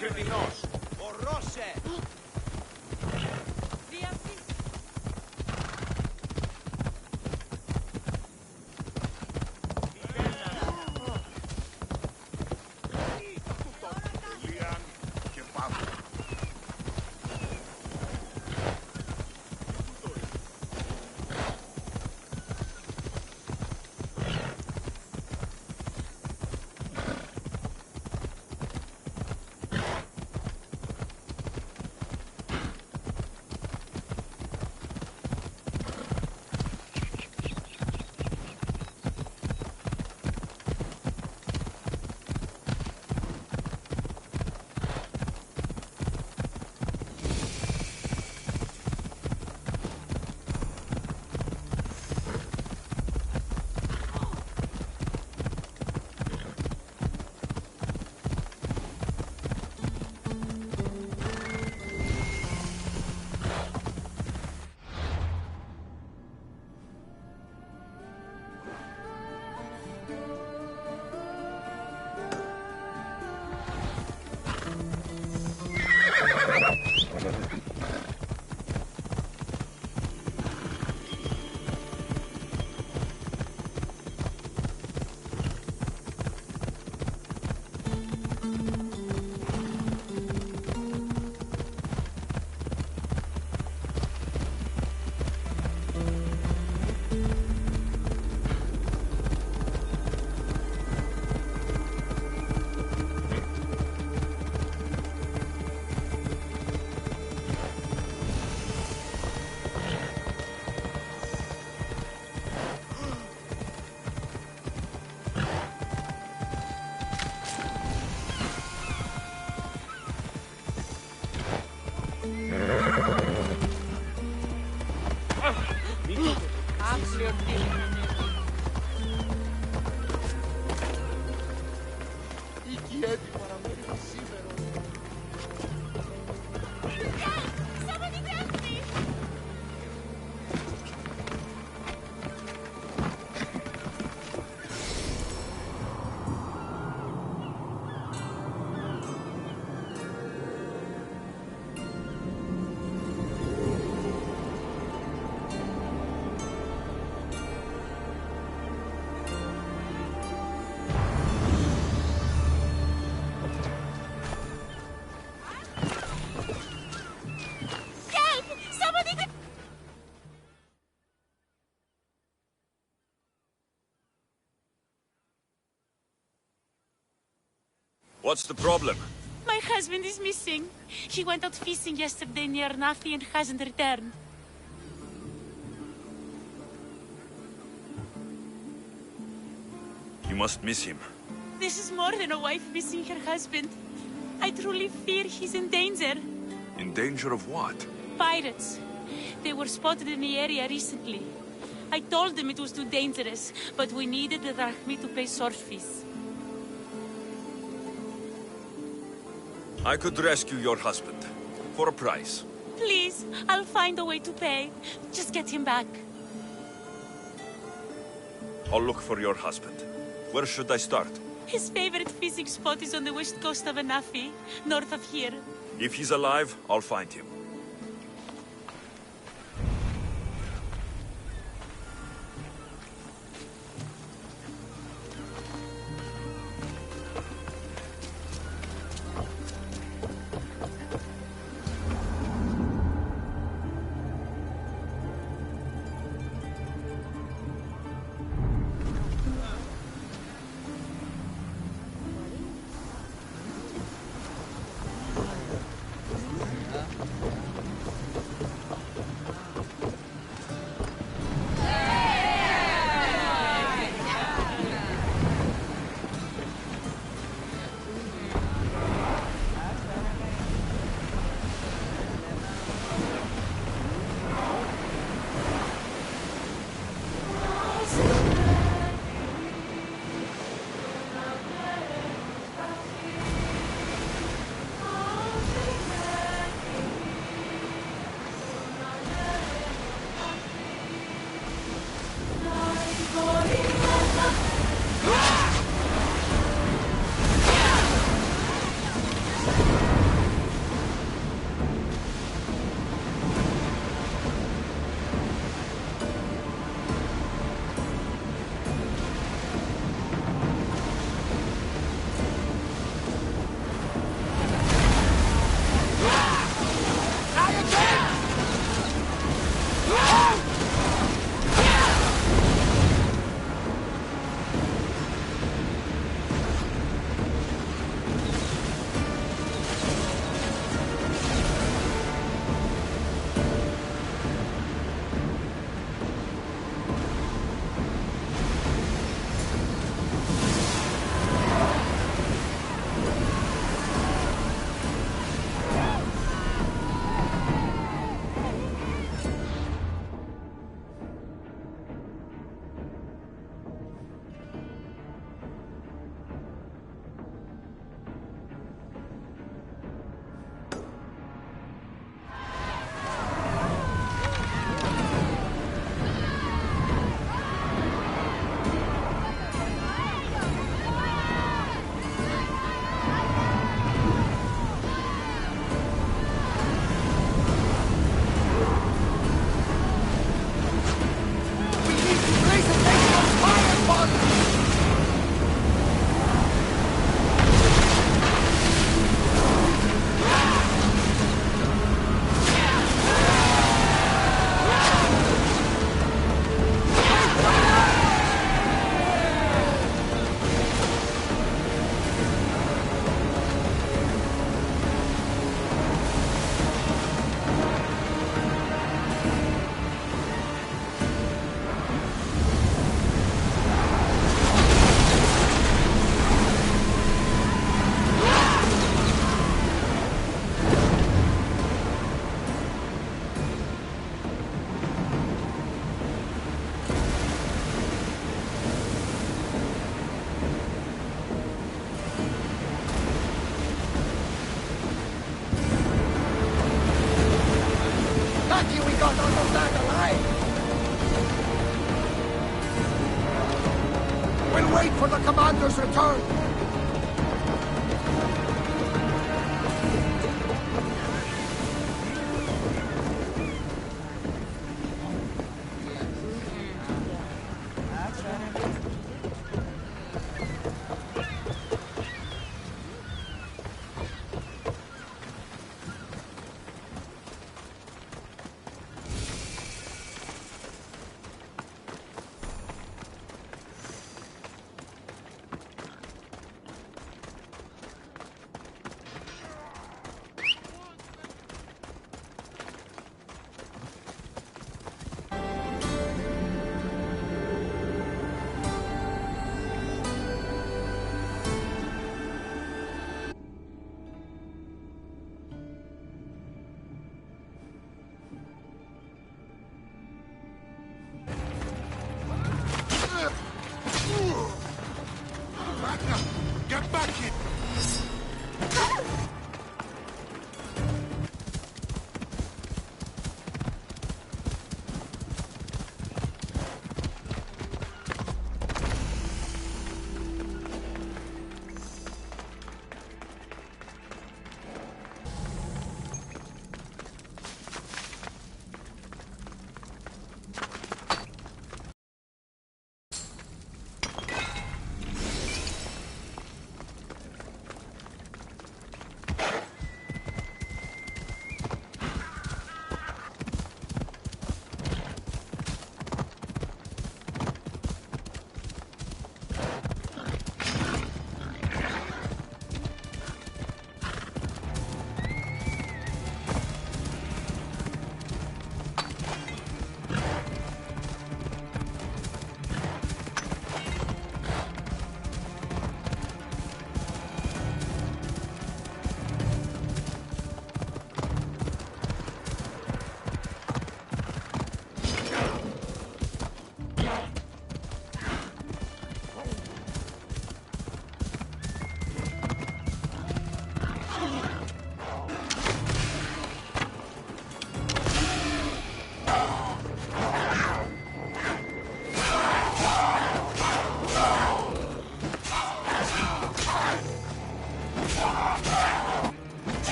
κριτινός. Ορώσε! What's the problem? My husband is missing. He went out fishing yesterday near Nafi and hasn't returned. You must miss him. This is more than a wife missing her husband. I truly fear he's in danger. In danger of what? Pirates. They were spotted in the area recently. I told them it was too dangerous, but we needed the drachmi to pay sword fees. I could rescue your husband. For a price. Please, I'll find a way to pay. Just get him back. I'll look for your husband. Where should I start? His favorite fishing spot is on the west coast of Anafi, north of here. If he's alive, I'll find him. not understand a lie. We'll wait for the commander's return. Get back here!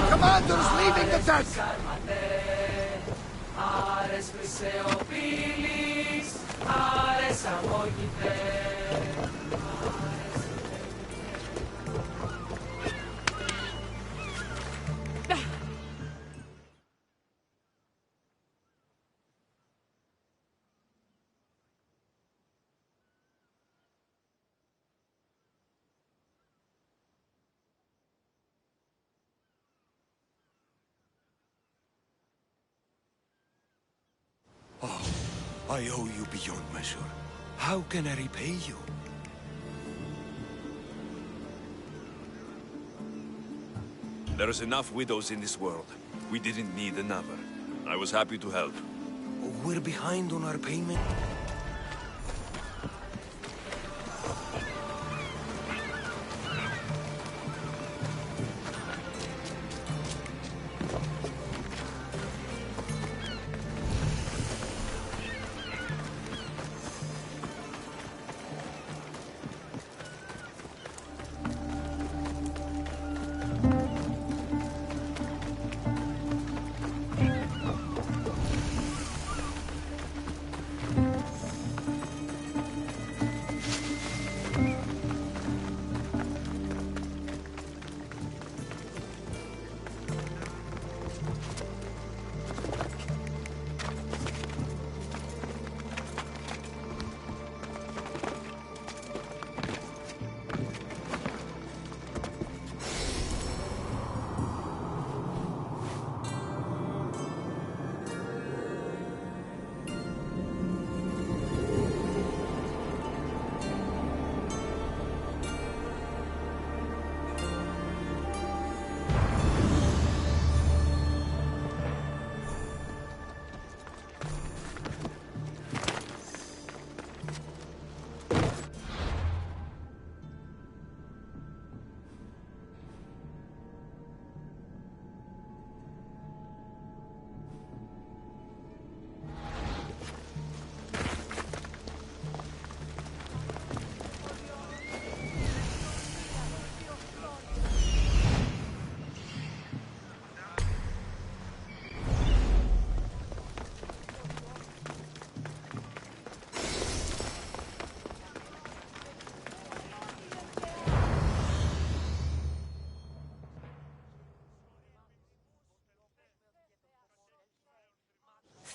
Commander's leaving the tent! I owe you beyond measure. How can I repay you? There's enough widows in this world. We didn't need another. I was happy to help. We're behind on our payment.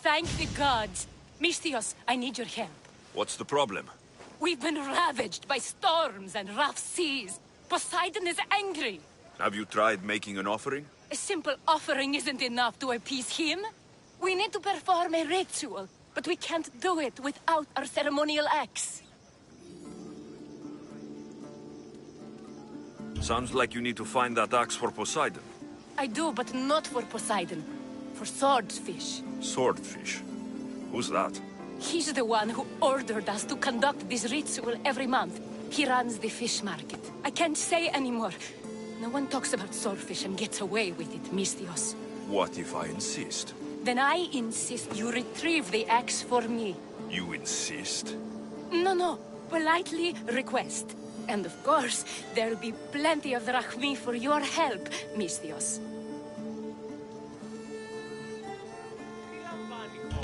Thank the gods. Misthios, I need your help. What's the problem? We've been ravaged by storms and rough seas. Poseidon is angry. Have you tried making an offering? A simple offering isn't enough to appease him. We need to perform a ritual, but we can't do it without our ceremonial axe. Sounds like you need to find that axe for Poseidon. I do, but not for Poseidon. For swordfish. Swordfish? Who's that? He's the one who ordered us to conduct this ritual every month. He runs the fish market. I can't say anymore. No one talks about swordfish and gets away with it, Misthios. What if I insist? Then I insist you retrieve the axe for me. You insist? No. Politely request. And of course, there'll be plenty of drachmi for your help, Misthios.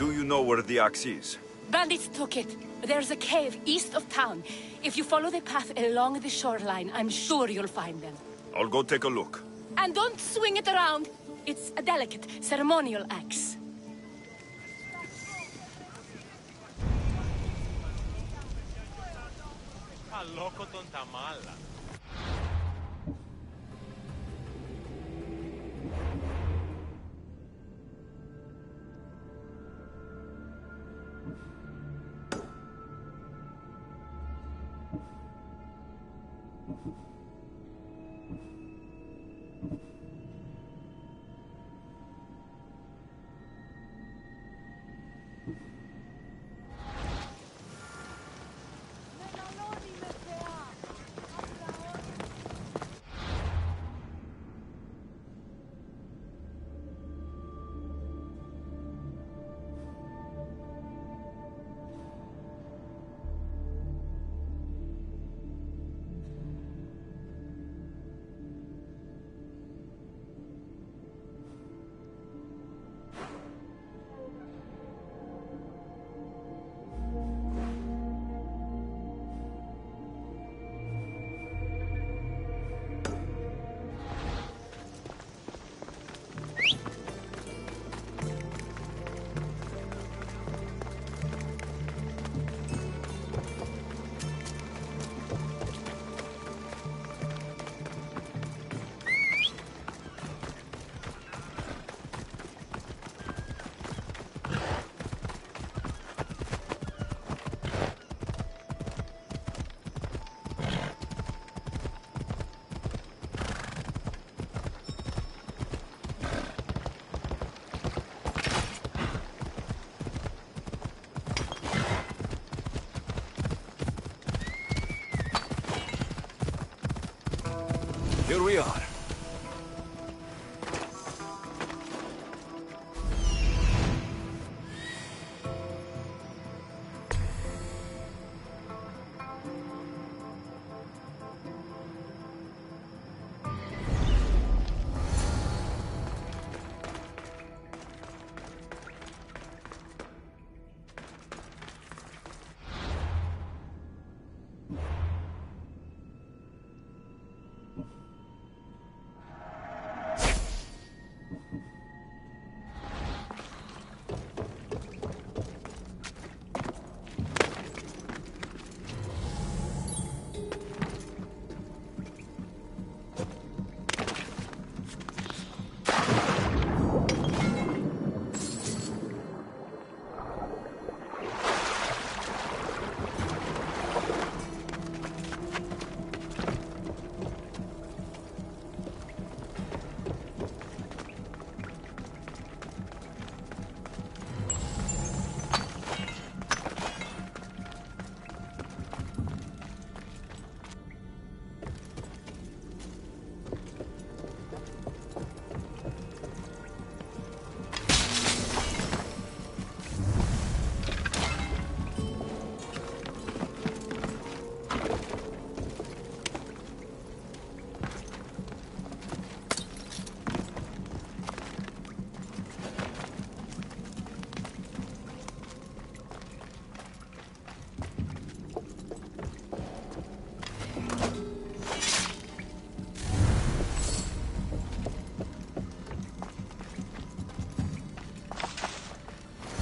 Do you know where the axe is? Bandits took it. There's a cave east of town. If you follow the path along the shoreline, I'm sure you'll find them. I'll go take a look. And don't swing it around. It's a delicate, ceremonial axe. Αλόκοτον τα μάλα. Here we are.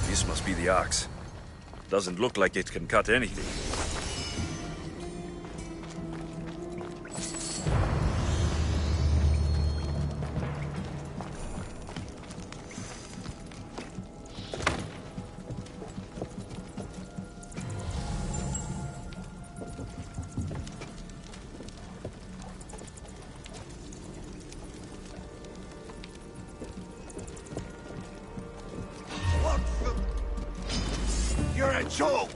This must be the ox. Doesn't look like it can cut anything. You're a joke!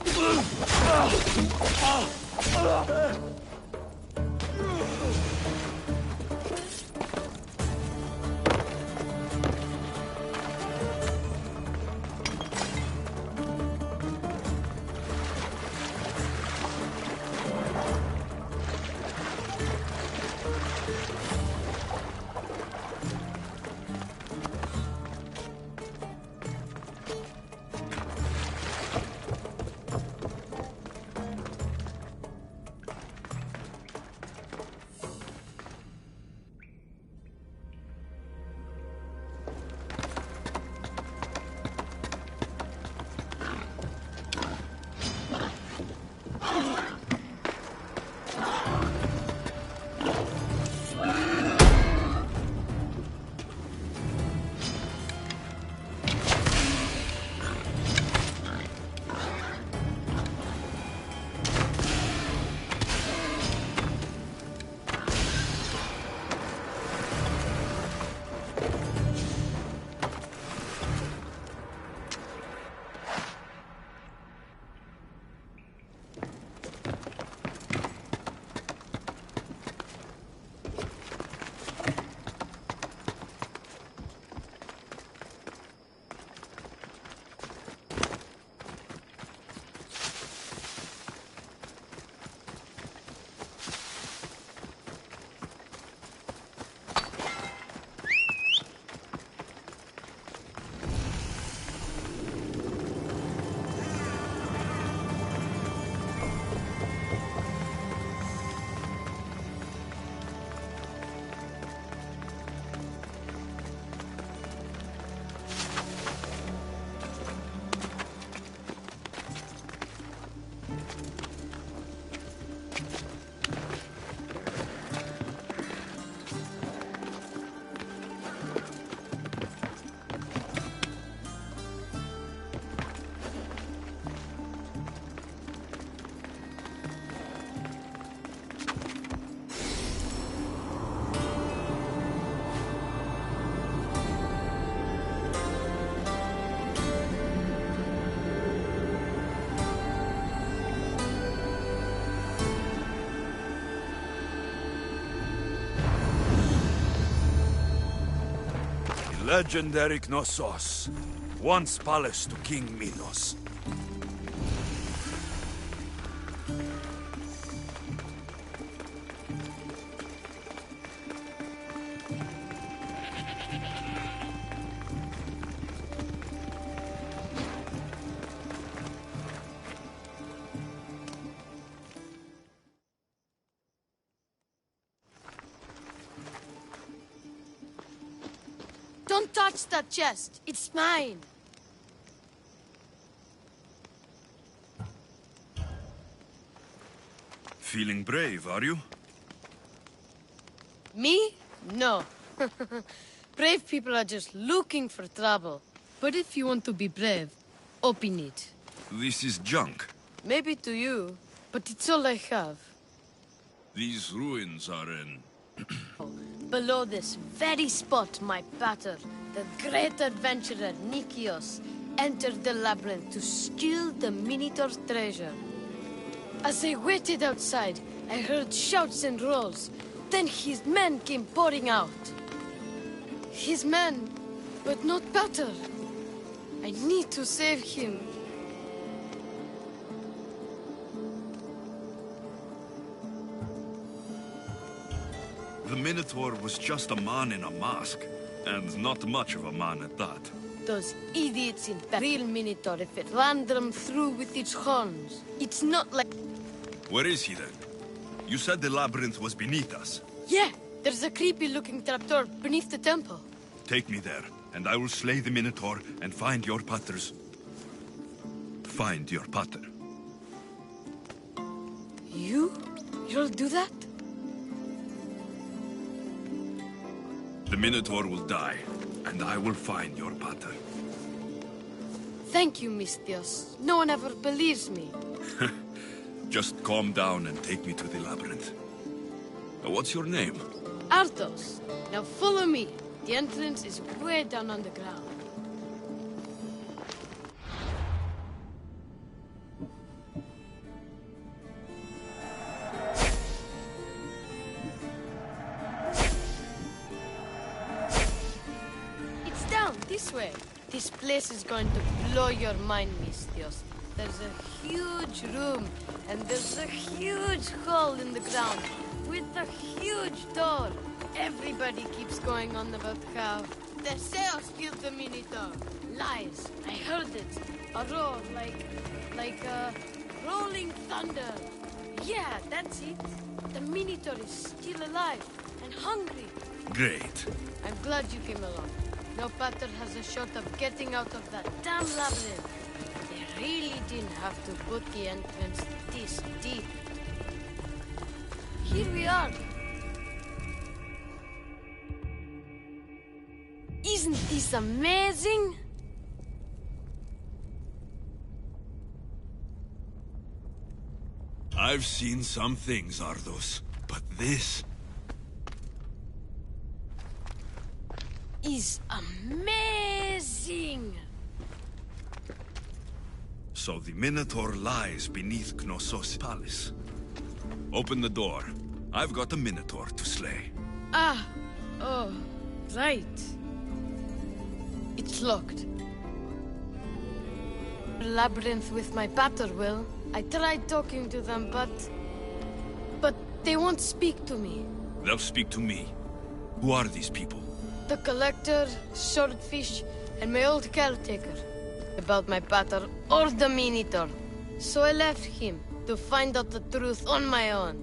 Legendary Knossos. Once palace to King Minos. Don't touch that chest. It's mine. Feeling brave, are you? Me? No. Brave people are just looking for trouble. But if you want to be brave, open it. This is junk. Maybe to you, but it's all I have. These ruins are in... Below this very spot, my pater, the great adventurer Nikios, entered the labyrinth to steal the Minotaur's treasure. As I waited outside, I heard shouts and roars. Then his men came pouring out. His men, but not pater. I need to save him. The Minotaur was just a man in a mask. And not much of a man at that. Those idiots in the real Minotaur if it ran them through with its horns. It's not like... Where is he then? You said the labyrinth was beneath us. Yeah, there's a creepy-looking trapdoor beneath the temple. Take me there, and I will slay the Minotaur and find your paters. Find your pater. You'll do that? The Minotaur will die, and I will find your pater. Thank you, Mistios. No one ever believes me. Just calm down and take me to the labyrinth. What's your name? Arthos. Now follow me. The entrance is way down on the ground. It's down this way. This place is going to blow your mind, Mistios. There's a huge room, and there's a huge hole in the ground, with a huge door. Everybody keeps going on about how Theseus killed the Minotaur. Lies. I heard it. A roar like rolling thunder. Yeah, that's it. The Minotaur is still alive and hungry. Great. I'm glad you came along. No pater has a shot of getting out of that damn labyrinth. They really didn't have to put the entrance this deep. Here we are. Isn't this amazing? I've seen some things, Arthos, but this... is amazing! So the Minotaur lies beneath Knossos' palace. Open the door. I've got a Minotaur to slay. Ah, oh, right. It's locked. Labyrinth with my pater, Will. I tried talking to them, but they won't speak to me. They'll speak to me. Who are these people? The Collector, Swordfish, and my old caretaker. About my pater or the Minotaur. So I left him to find out the truth on my own.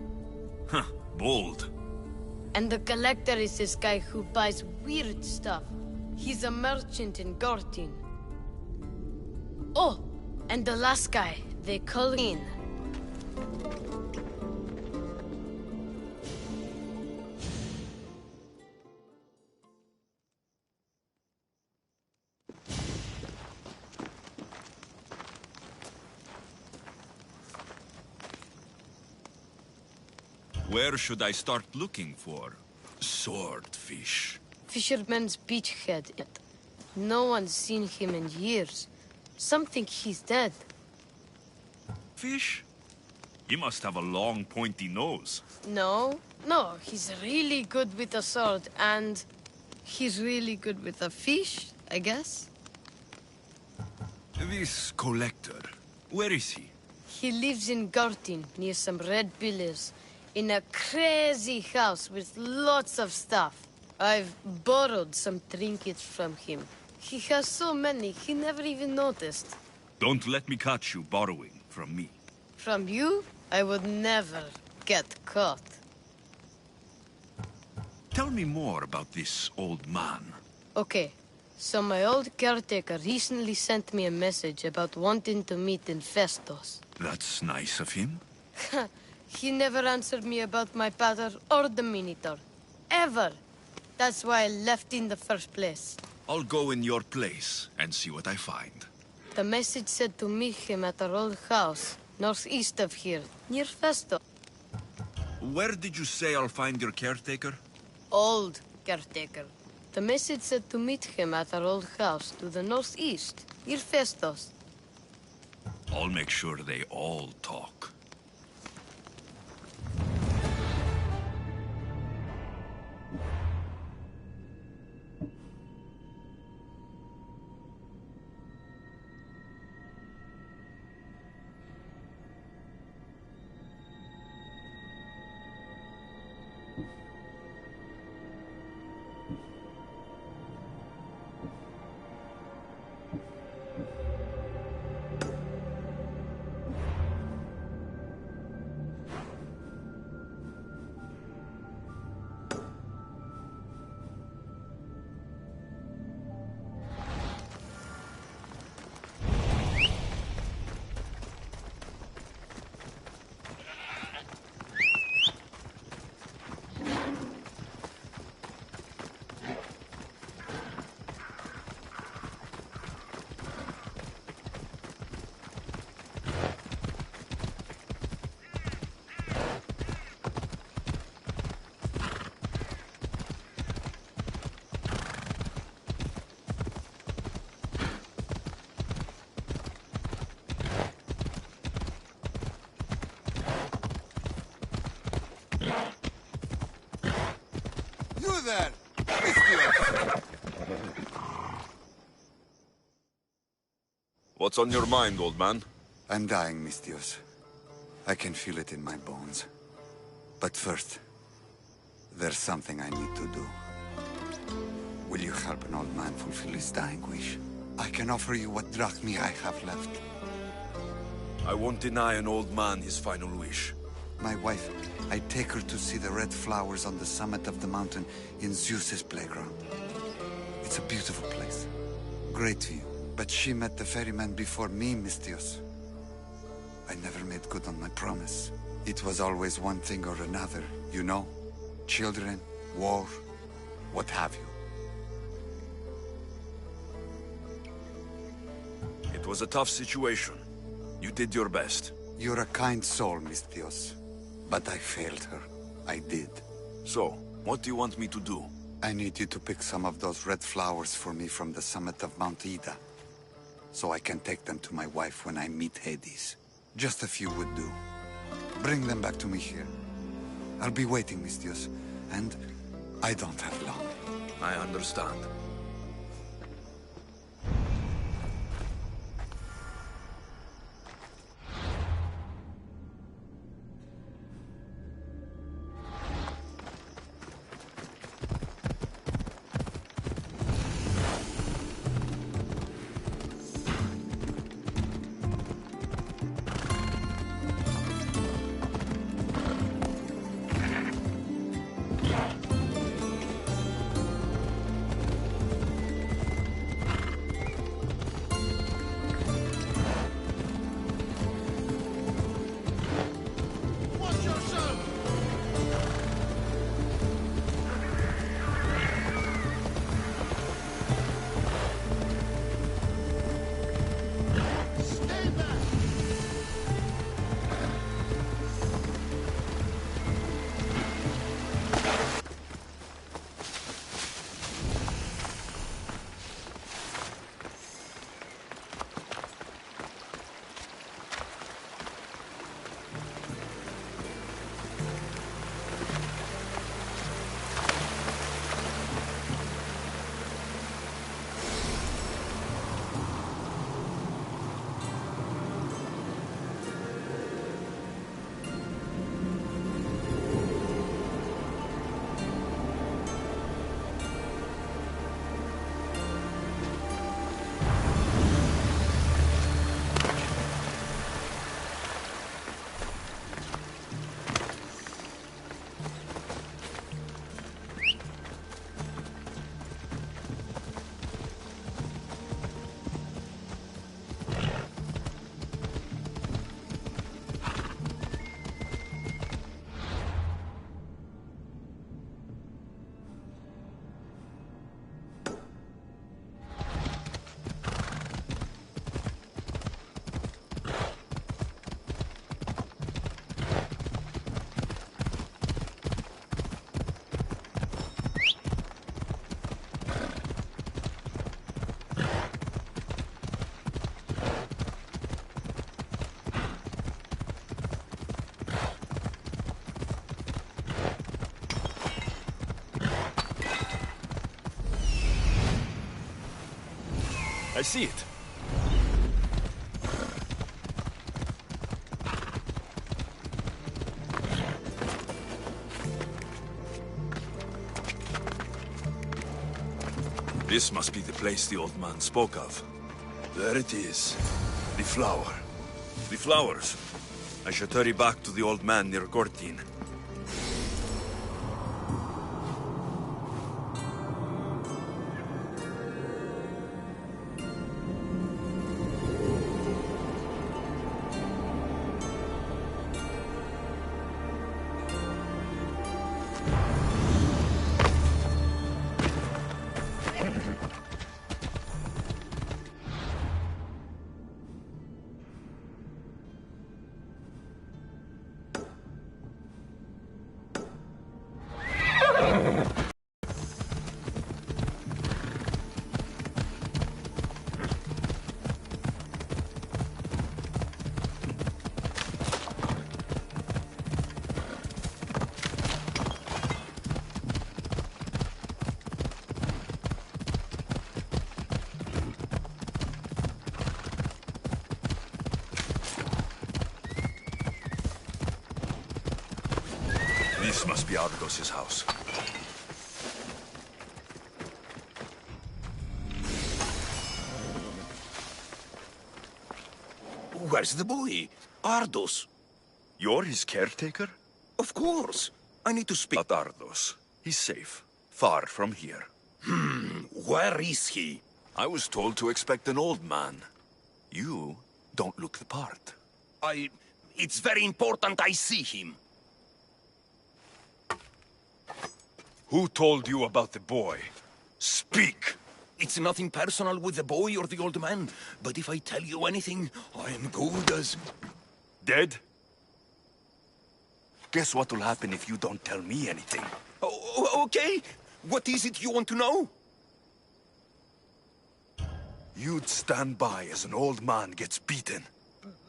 Huh, bold. And the Collector is this guy who buys weird stuff. He's a merchant in Gortin. Oh, and the last guy, they call in. Where should I start looking for swordfish? Fisherman's beachhead. No one's seen him in years. Some think he's dead. Fish? He must have a long, pointy nose. No, he's really good with a sword, and He's really good with a fish, I guess. This collector, where is he? He lives in Gartin, near some red pillars, in a crazy house with lots of stuff. I've borrowed some trinkets from him. He has so many, he never even noticed. Don't let me catch you borrowing from me. From you, I would never get caught. Tell me more about this old man. Okay, so my old caretaker recently sent me a message about wanting to meet in Festos. That's nice of him. He never answered me about my pater or the Minotaur. Ever. That's why I left in the first place. I'll go in your place and see what I find. The message said to meet him at our old house, northeast of here, near Festos. Where did you say I'll find your caretaker? Old caretaker. The message said to meet him at our old house to the northeast, near Festos. I'll make sure they all talk. You there! Mistios! What's on your mind, old man? I'm dying, Mistios. I can feel it in my bones. But first, there's something I need to do. Will you help an old man fulfill his dying wish? I can offer you what drachmi I have left. I won't deny an old man his final wish. My wife, I take her to see the red flowers on the summit of the mountain in Zeus's playground. It's a beautiful place. Great view. But she met the ferryman before me, Mistios. I never made good on my promise. It was always one thing or another, you know? Children, war, what have you. It was a tough situation. You did your best. You're a kind soul, Mistios. But I failed her. I did. So, what do you want me to do? I need you to pick some of those red flowers for me from the summit of Mount Ida, so I can take them to my wife when I meet Hades. Just a few would do. Bring them back to me here. I'll be waiting, Mistios, and I don't have long. I understand. I see it. This must be the place the old man spoke of. There it is. The flower. The flowers. I should hurry back to the old man near Gortine. This must be Ardos's house. Where's the boy? Ardos. You're his caretaker? Of course. I need to speak. But Ardos, he's safe. Far from here. Where is he? I was told to expect an old man. You don't look the part. It's very important I see him. Who told you about the boy? Speak! It's nothing personal with the boy or the old man, but if I tell you anything, I am good as... Dead? Guess what will happen if you don't tell me anything? Okay. What is it you want to know? You'd stand by as an old man gets beaten.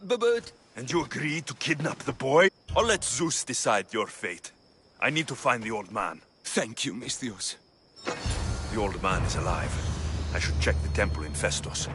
But... And you agree to kidnap the boy? Or let Zeus decide your fate? I need to find the old man. Thank you, Misthios. The old man is alive. I should check the temple in Festos.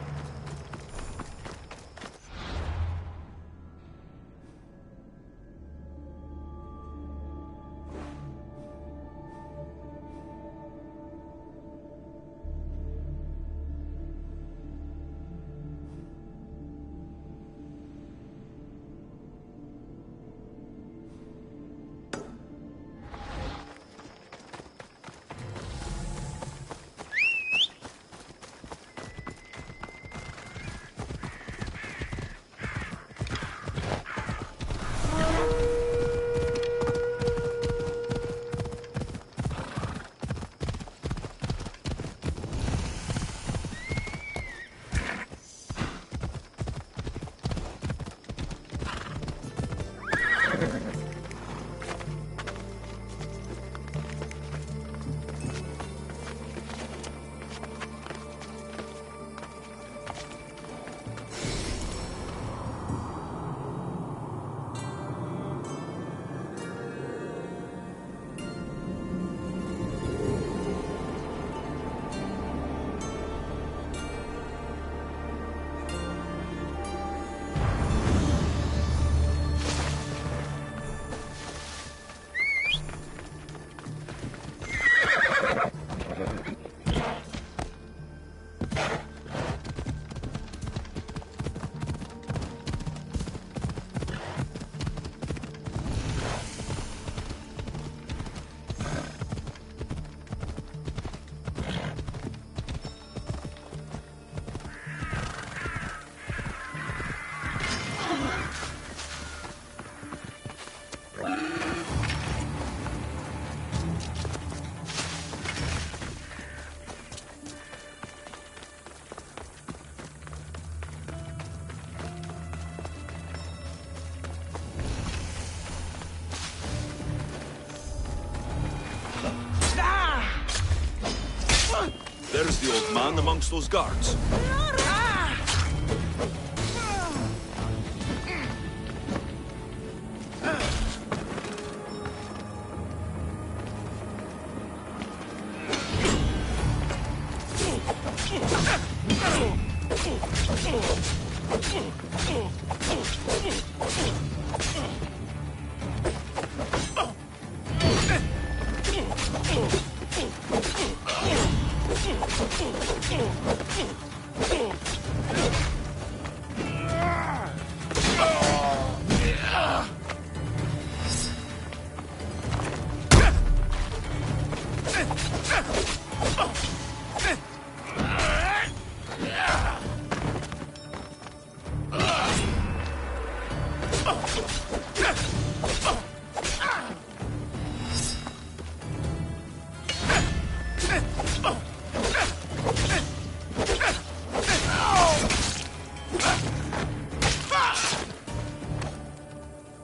There's the old man amongst those guards.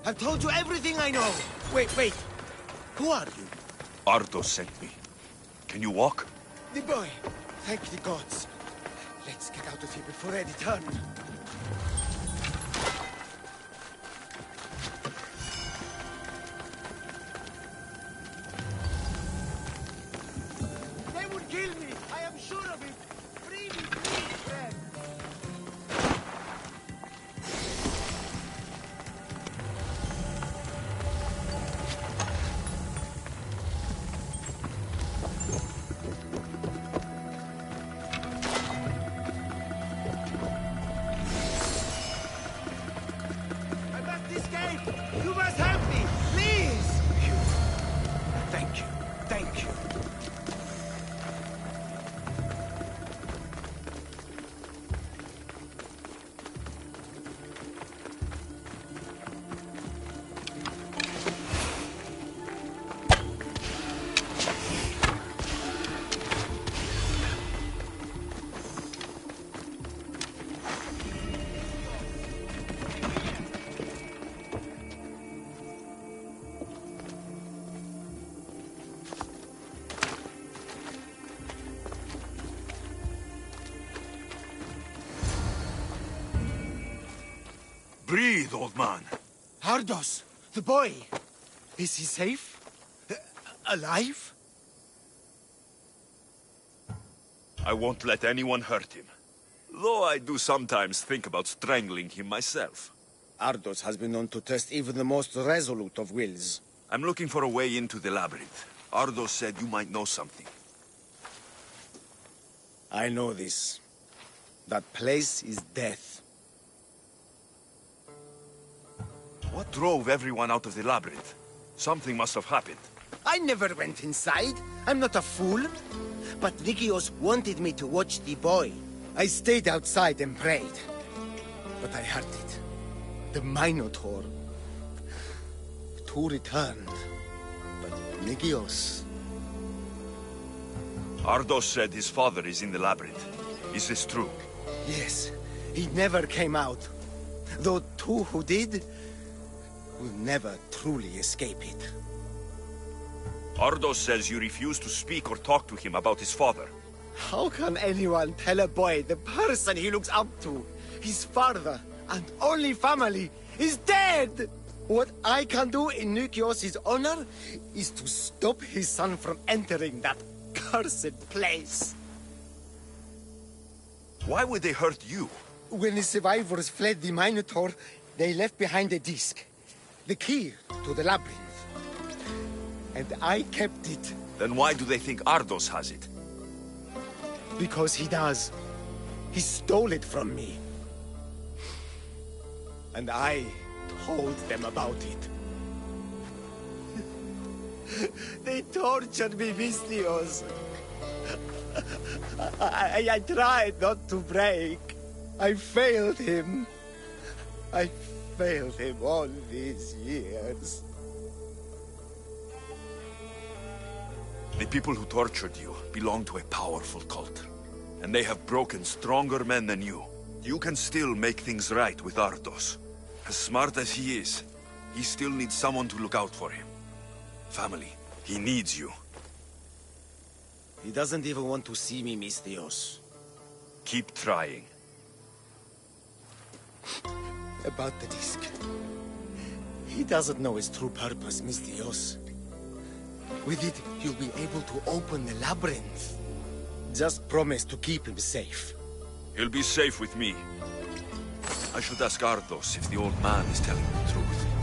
I've told you everything I know. Wait. Who are you? Ardos sent me. Can you walk? The boy. Thank the gods. Let's get out of here before they return. They would kill me. I am sure of it. Free me, please, friend. You must help me, please! Thank you. Breathe, old man. Ardos, the boy. Is he safe? Alive? I won't let anyone hurt him. Though I do sometimes think about strangling him myself. Ardos has been known to test even the most resolute of wills. I'm looking for a way into the labyrinth. Ardos said you might know something. I know this. That place is death. What drove everyone out of the labyrinth? Something must have happened. I never went inside. I'm not a fool. But Nikios wanted me to watch the boy. I stayed outside and prayed. But I heard it. The Minotaur. Two returned. But Nikios... Ardos said his father is in the labyrinth. Is this true? Yes. He never came out. Though two who did... will never truly escape it. Ardos says you refuse to speak or talk to him about his father. How can anyone tell a boy the person he looks up to, his father and only family, is dead? What I can do in Nikios' honor is to stop his son from entering that cursed place. Why would they hurt you? When the survivors fled the Minotaur, they left behind a disc. The key to the labyrinth. And I kept it. Then why do they think Ardos has it? Because he does. He stole it from me. And I told them about it. They tortured me, Vistios. I tried not to break. I failed him. I failed him all these years. The people who tortured you belong to a powerful cult. And they have broken stronger men than you. You can still make things right with Ardos. As smart as he is, he still needs someone to look out for him. Family. He needs you. He doesn't even want to see me, Mistios. Keep trying. About the disc. He doesn't know its true purpose, Mistios. With it, you'll be able to open the labyrinth. Just promise to keep him safe. He'll be safe with me. I should ask Ardos if the old man is telling the truth.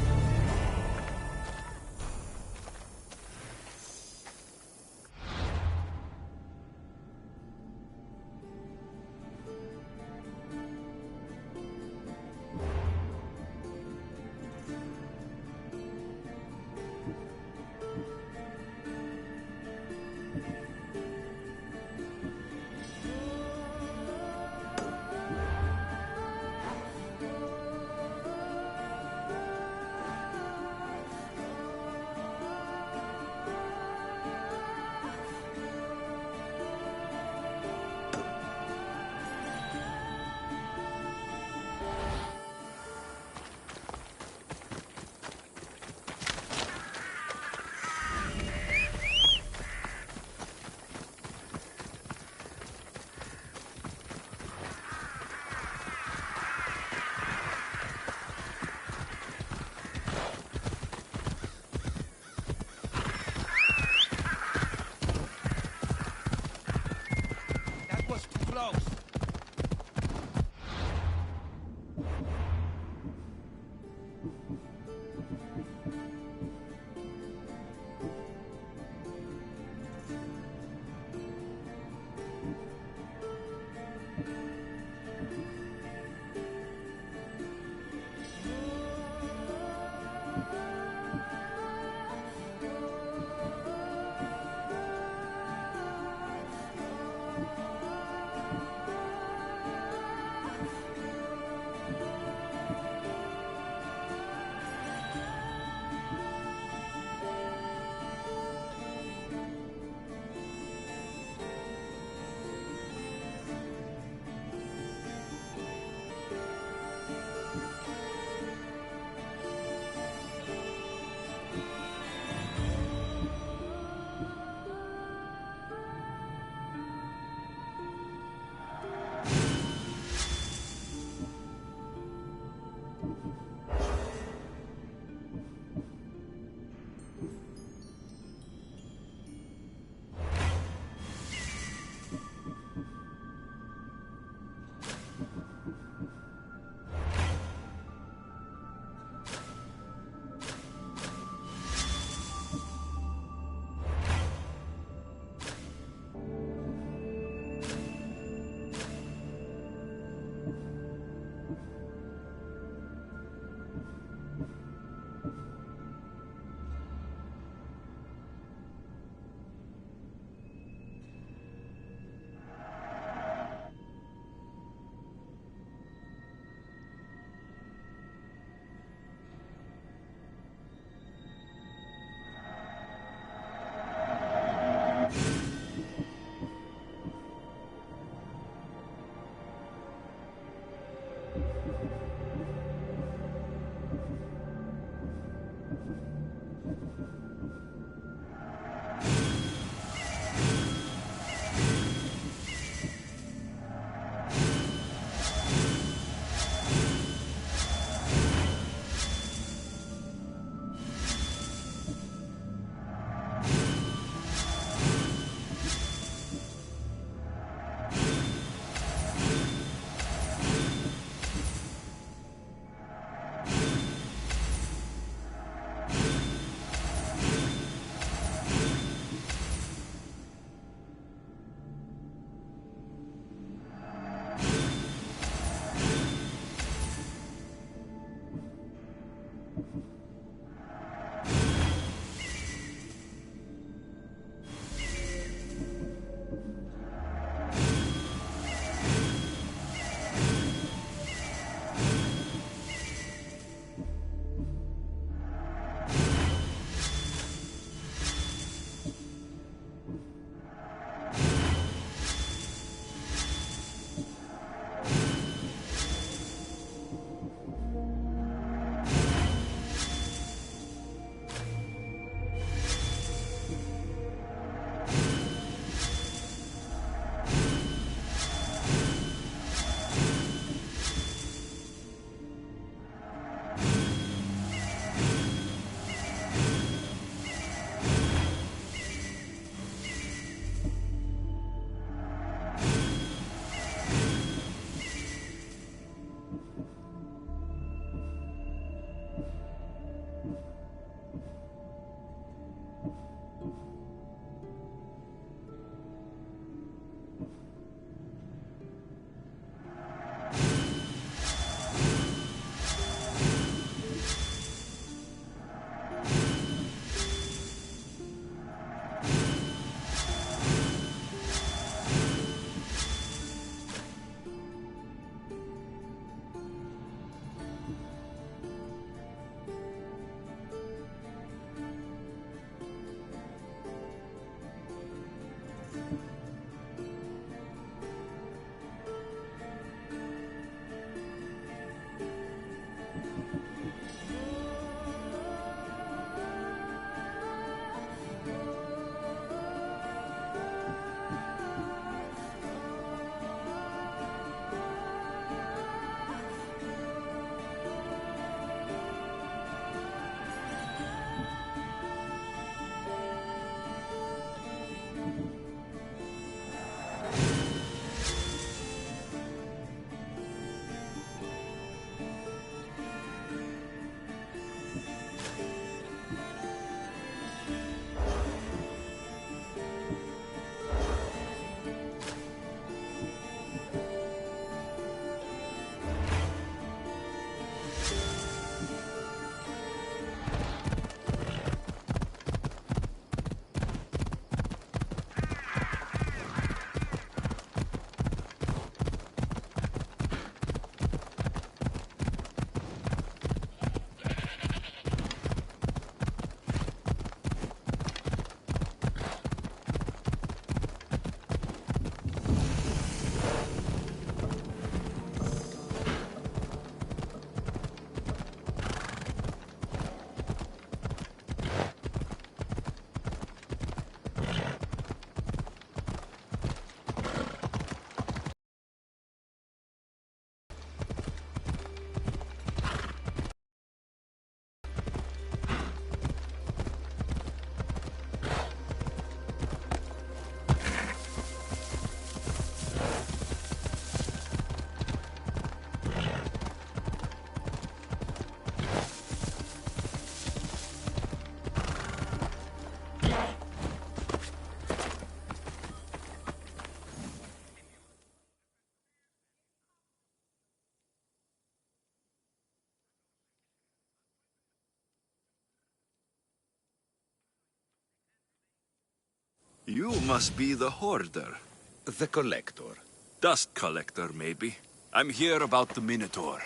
You must be the hoarder. The collector. Dust collector, maybe. I'm here about the Minotaur.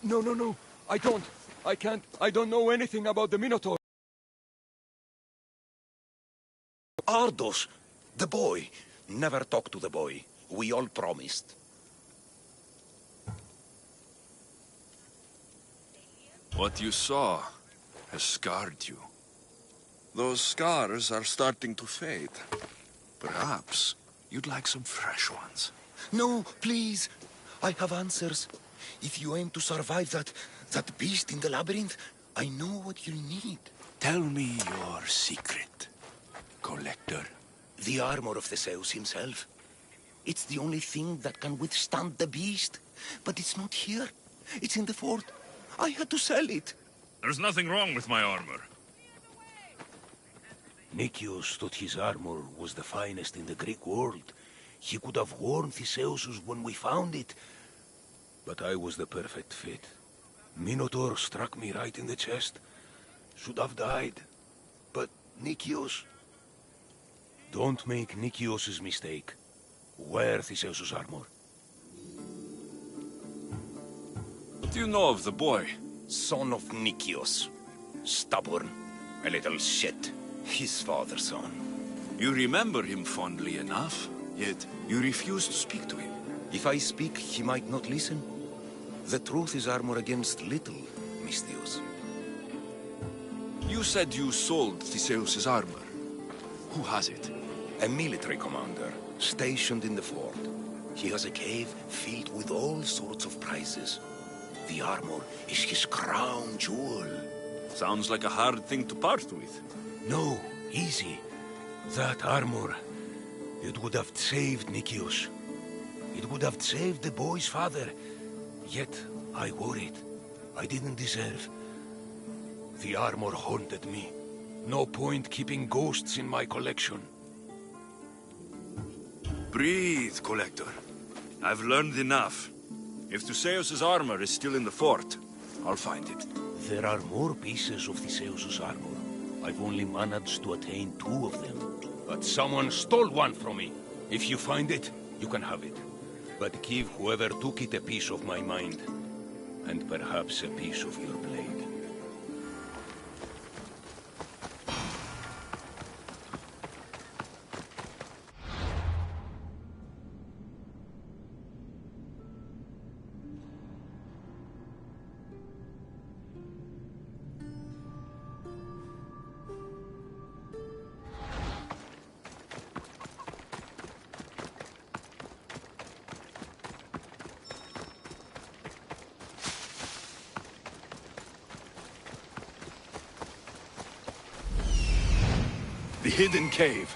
No. I don't. I can't. I don't know anything about the Minotaur. Ardos! The boy. Never talk to the boy. We all promised. What you saw has scarred you. Those scars are starting to fade. Perhaps you'd like some fresh ones. No, please. I have answers. If you aim to survive that beast in the labyrinth, I know what you'll need. Tell me your secret, Collector. The armor of Theseus himself. It's the only thing that can withstand the beast. But it's not here. It's in the fort. I had to sell it. There's nothing wrong with my armor. Nicias thought his armor was the finest in the Greek world. He could have worn Theseus's when we found it. But I was the perfect fit. Minotaur struck me right in the chest. Should have died. But Nicias... Don't make Nicias's mistake. Wear Theseus's armor. What do you know of the boy? Son of Nicias. Stubborn. A little shit. His father's son. You remember him fondly enough, yet you refuse to speak to him. If I speak, he might not listen. The truth is armor against little, Misthios. You said you sold Theseus's armor. Who has it? A military commander, stationed in the fort. He has a cave filled with all sorts of prizes. The armor is his crown jewel. Sounds like a hard thing to part with. No, easy. That armor, it would have saved Nicias. It would have saved the boy's father. Yet, I wore it. I didn't deserve. The armor haunted me. No point keeping ghosts in my collection. Breathe, Collector. I've learned enough. If Theseus's armor is still in the fort, I'll find it. There are more pieces of Theseus's armor. I've only managed to attain 2 of them. But someone stole one from me. If you find it, you can have it. But give whoever took it a piece of my mind. And perhaps a piece of your blade. The hidden cave.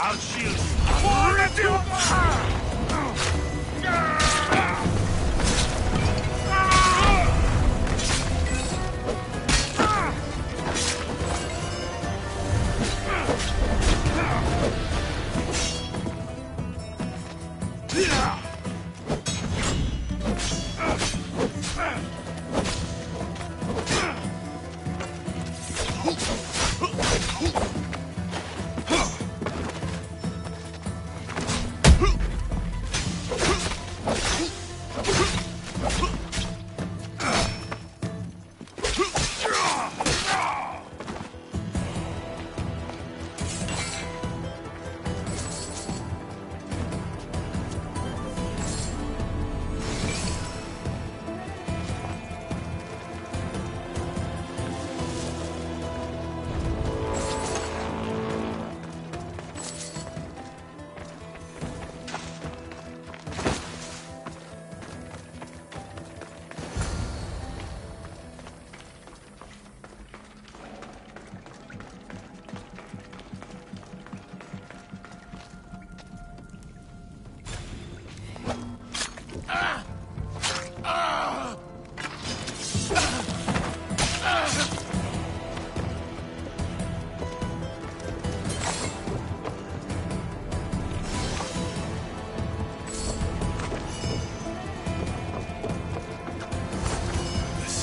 I'll shield you.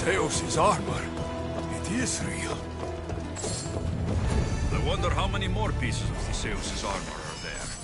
Zeus's armor. It is real. I wonder how many more pieces of the Zeus's armor are there.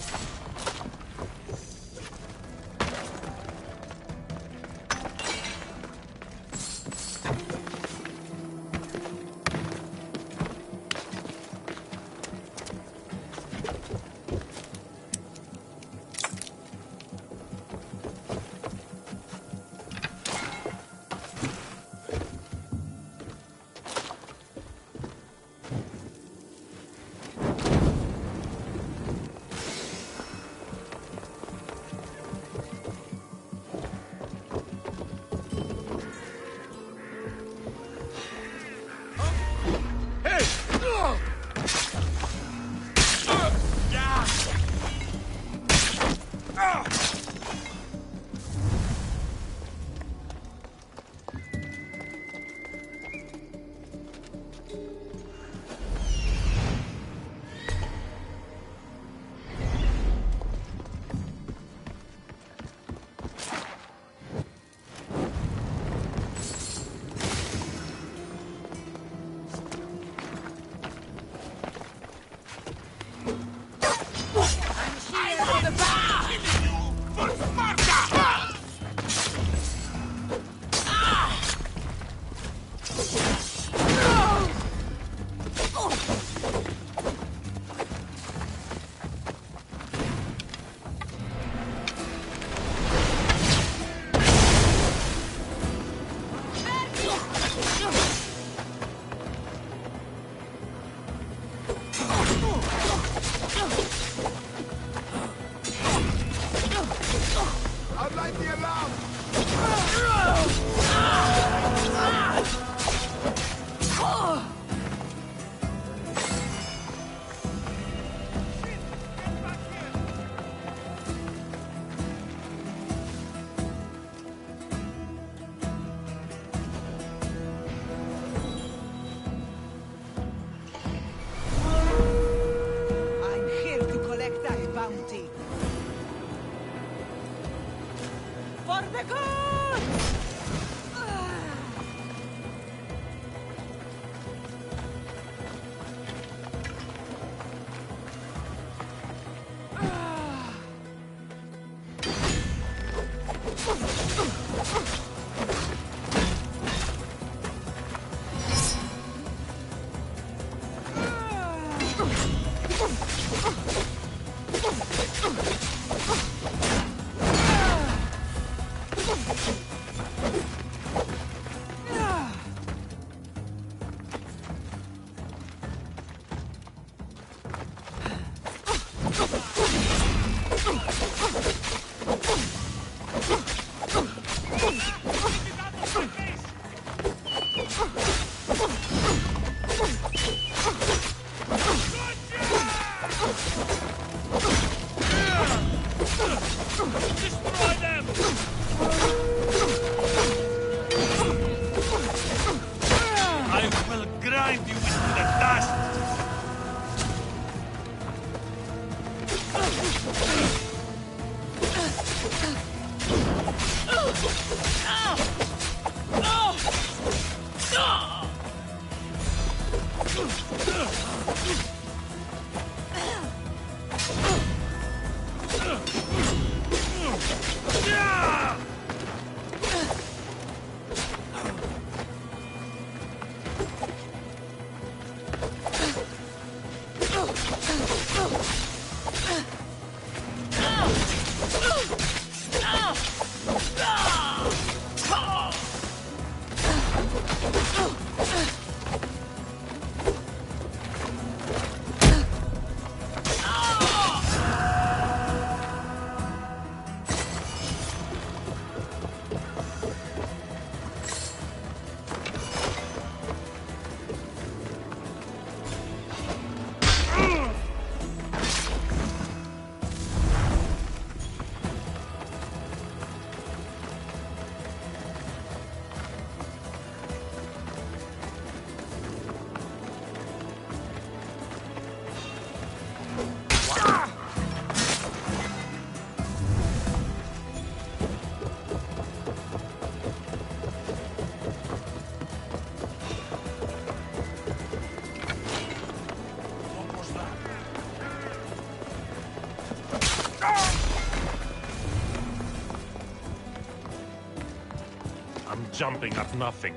I'm jumping at nothing.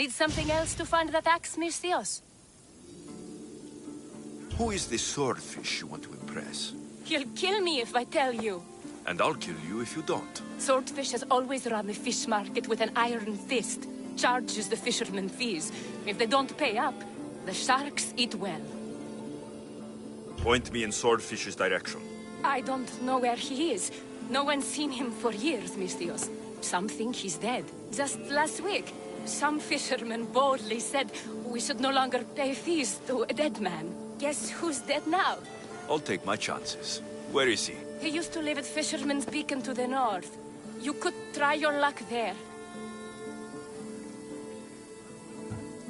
Need something else to find that axe, Misthios? Who is this swordfish you want to impress? He'll kill me if I tell you. And I'll kill you if you don't. Swordfish has always run the fish market with an iron fist. Charges the fishermen fees. If they don't pay up, the sharks eat well. Point me in Swordfish's direction. I don't know where he is. No one's seen him for years, Misthios. Some think he's dead. Just last week, some fishermen boldly said we should no longer pay fees to a dead man. Guess who's dead now? I'll take my chances. Where is he? He used to live at Fisherman's Beacon to the north. You could try your luck there.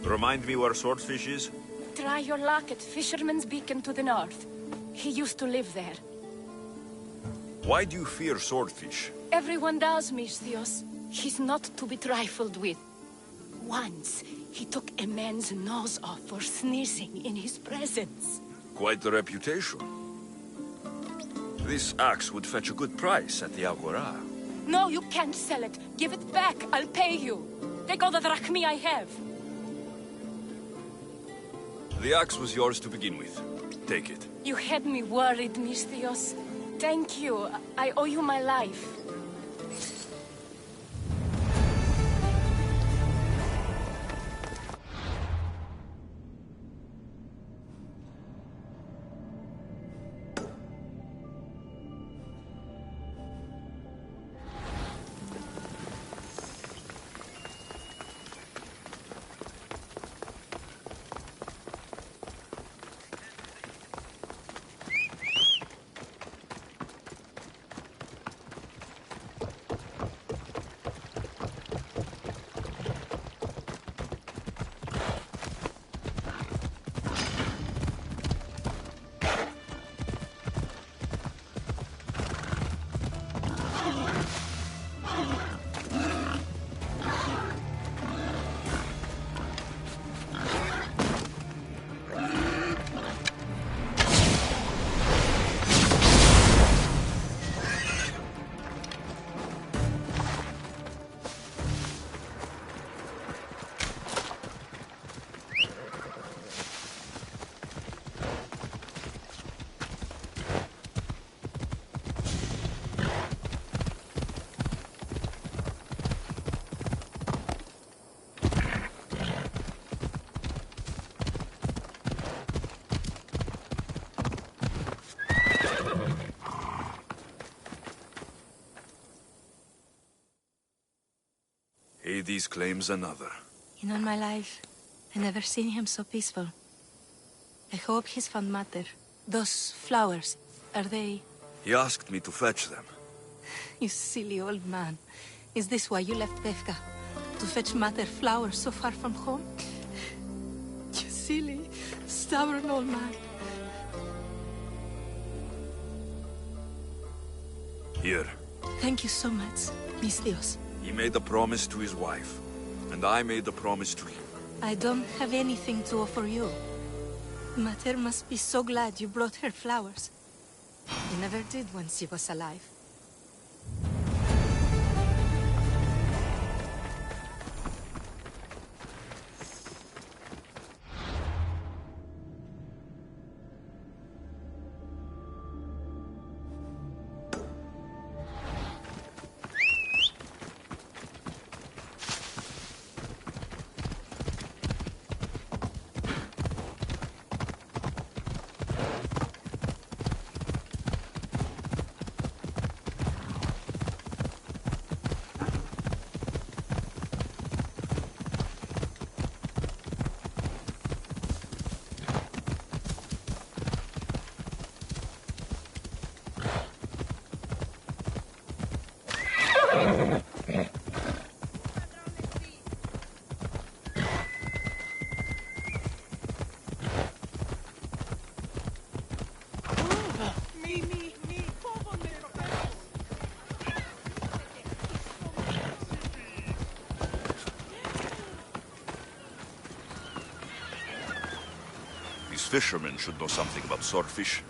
Remind me where Swordfish is? Try your luck at Fisherman's Beacon to the north. He used to live there. Why do you fear Swordfish? Everyone does, Misthios. He's not to be trifled with. Once, he took a man's nose off for sneezing in his presence. Quite the reputation. This axe would fetch a good price at the Agora. No, you can't sell it. Give it back. I'll pay you. Take all the drachmi I have. The axe was yours to begin with. Take it. You had me worried, Misthios. Thank you. I owe you my life. Hades claims another. In all my life, I never seen him so peaceful. I hope he's found Mater. Those flowers, are they... He asked me to fetch them. You silly old man. Is this why you left Pefka? To fetch Mater flowers so far from home? You silly, stubborn old man. Here. Thank you so much, Misthios. He made a promise to his wife, and I made a promise to him. I don't have anything to offer you. Mater must be so glad you brought her flowers. You never did when she was alive. These fishermen should know something about swordfish.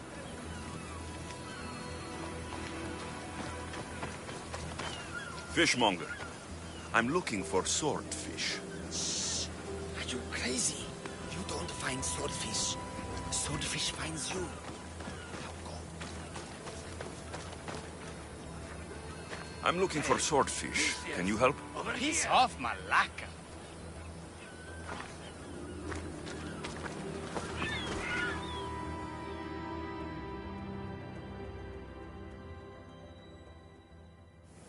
Fishmonger, I'm looking for swordfish. find swordfish. Swordfish finds you. Now go. I'm looking for swordfish. Can you help? Piss off, Malaka.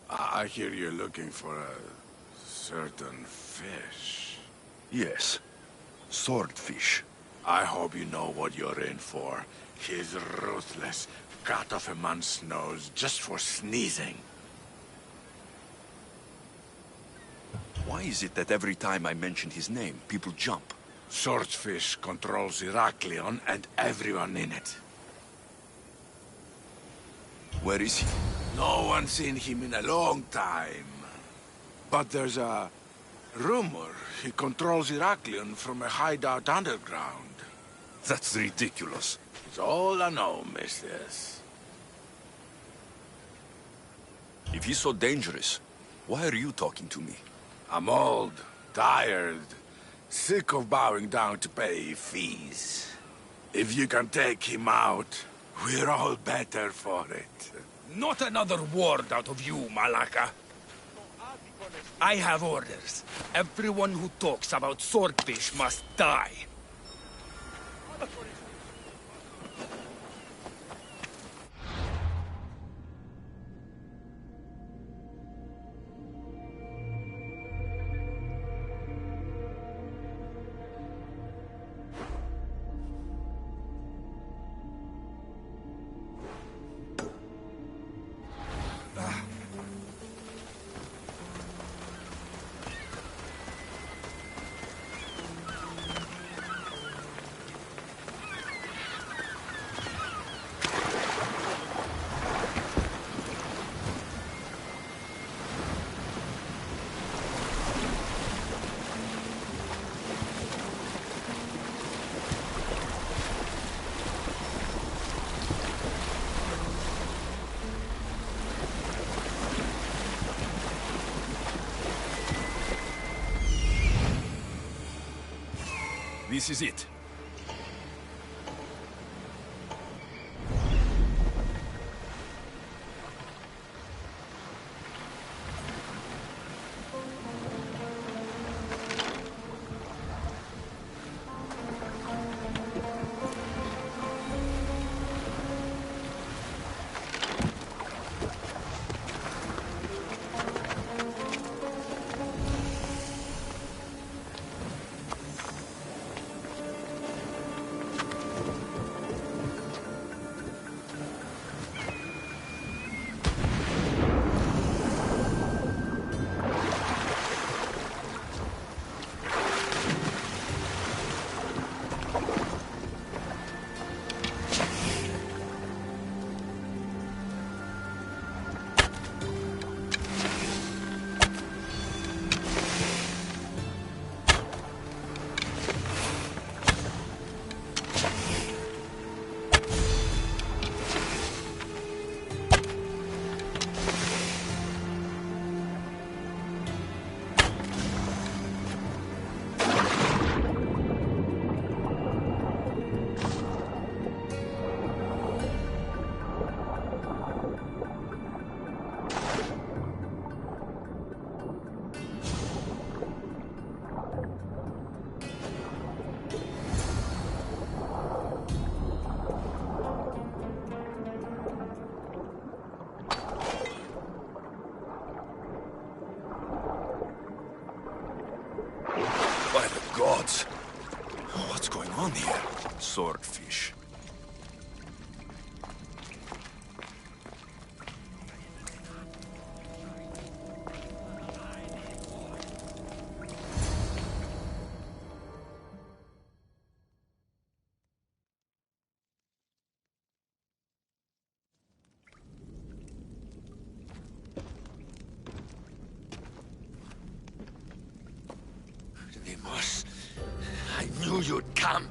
I hear you're looking for a certain fish. Yes. Swordfish. I hope you know what you're in for. He's ruthless. Cut off a man's nose just for sneezing. Why is it that every time I mention his name, people jump? Swordfish controls Heraklion and everyone in it. Where is he? No one's seen him in a long time. But there's a rumor he controls Heraklion from a hideout underground. That's ridiculous. It's all I know, mistress. If he's so dangerous, why are you talking to me? I'm old, tired, sick of bowing down to pay fees. If you can take him out, we're all better for it. Not another word out of you, Malaka. I have orders. Everyone who talks about swordfish must die. This is it. By the gods! What's going on here? Swordfish. Deimos, I knew you'd come.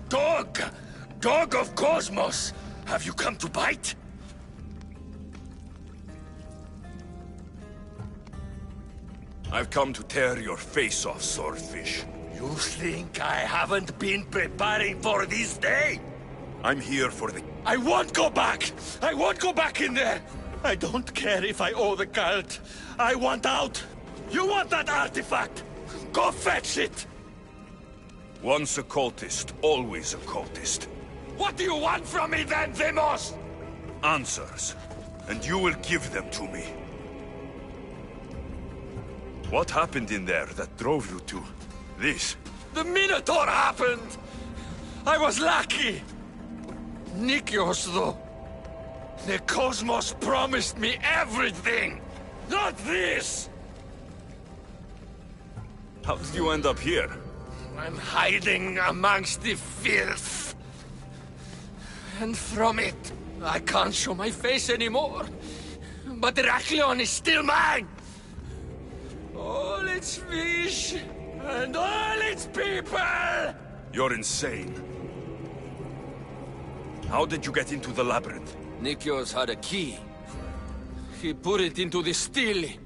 Dog! Dog of Cosmos! Have you come to bite? I've come to tear your face off, Swordfish. You You think I haven't been preparing for this day? I'm here for the... I won't go back! I won't go back in there! I don't care if I owe the cult. I want out! You want that artifact? Go fetch it! Once a cultist, always a cultist. What do you want from me then, Demos? Answers. And you will give them to me. What happened in there that drove you to this? The Minotaur happened! I was lucky! Nikios, though. The Cosmos promised me everything! Not this! How did you end up here? I'm hiding amongst the filth. And from it, I can't show my face anymore. But Heraklion is still mine! All its fish, and all its people! You're insane. How did you get into the labyrinth? Nikios had a key. He put it into the stele.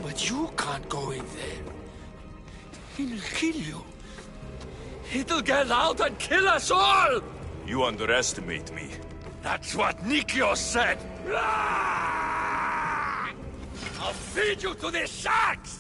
But you can't go in there. It'll kill you. It'll get out and kill us all! You underestimate me. That's what Nikios said! I'll feed you to the sharks!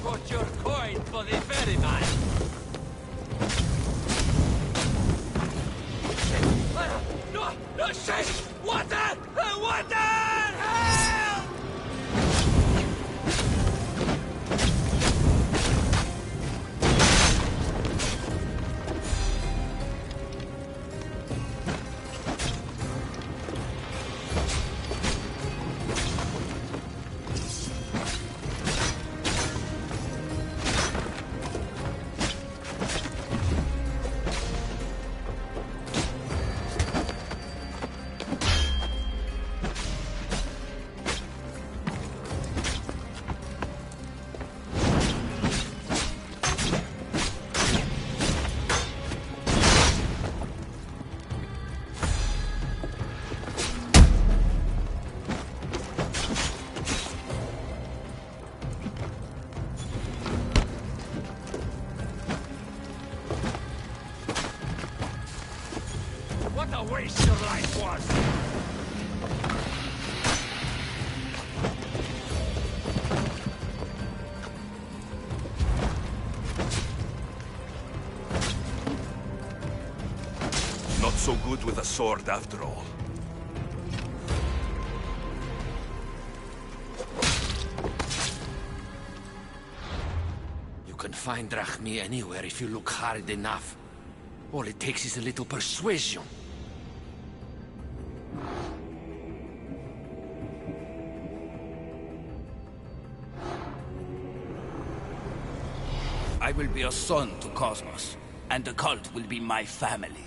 Put your coin for the ferryman! No! No! Shit! Water! Water! Help! What a waste your life was! Not so good with a sword after all. You can find Drachmi anywhere if you look hard enough. All it takes is a little persuasion. I will be a son to Cosmos, and the cult will be my family.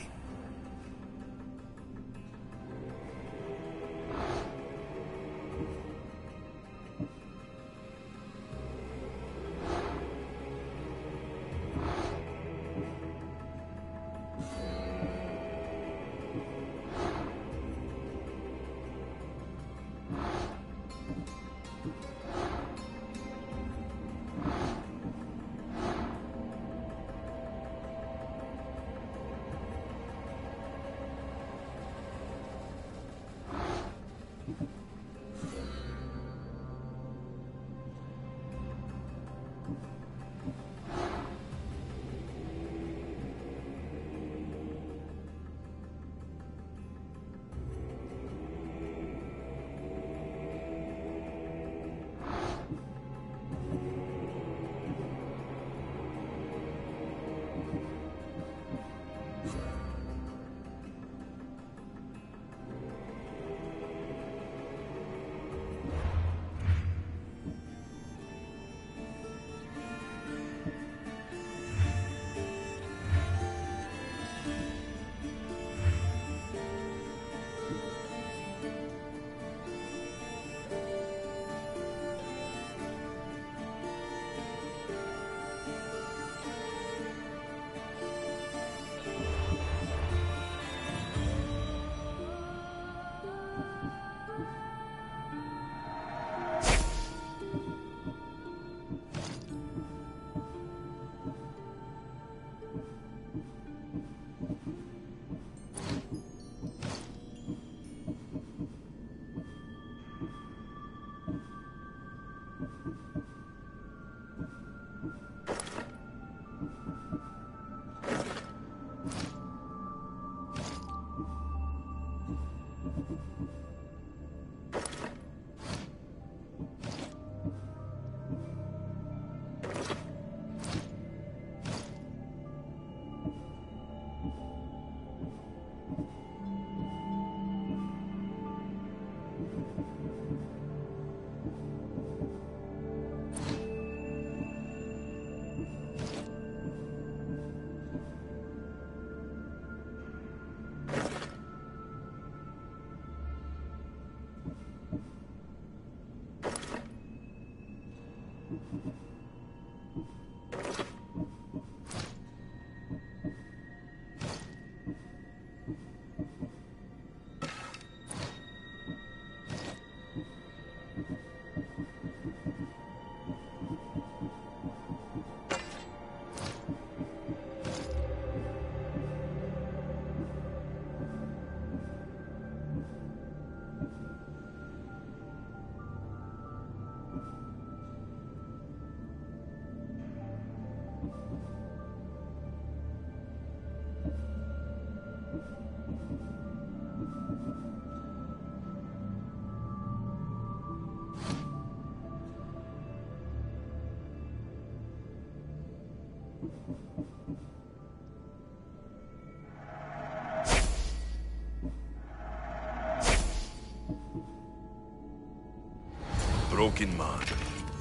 broken man,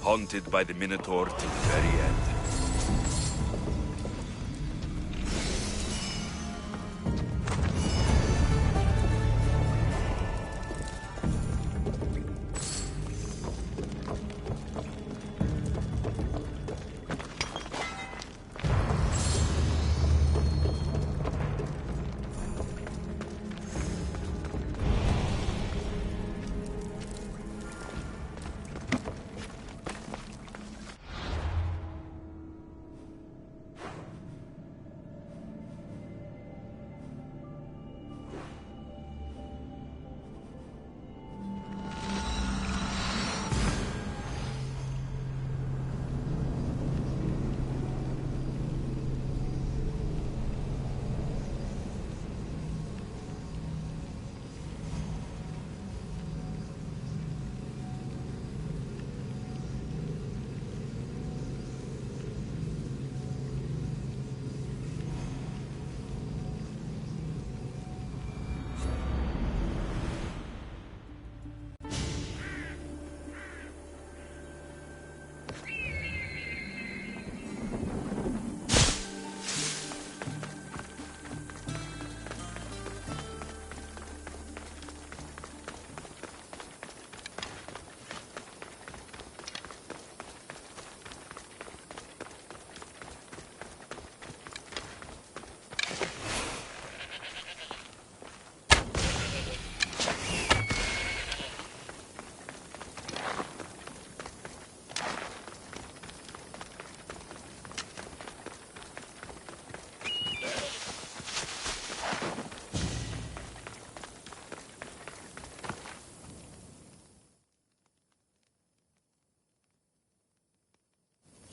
haunted by the Minotaur to the very end.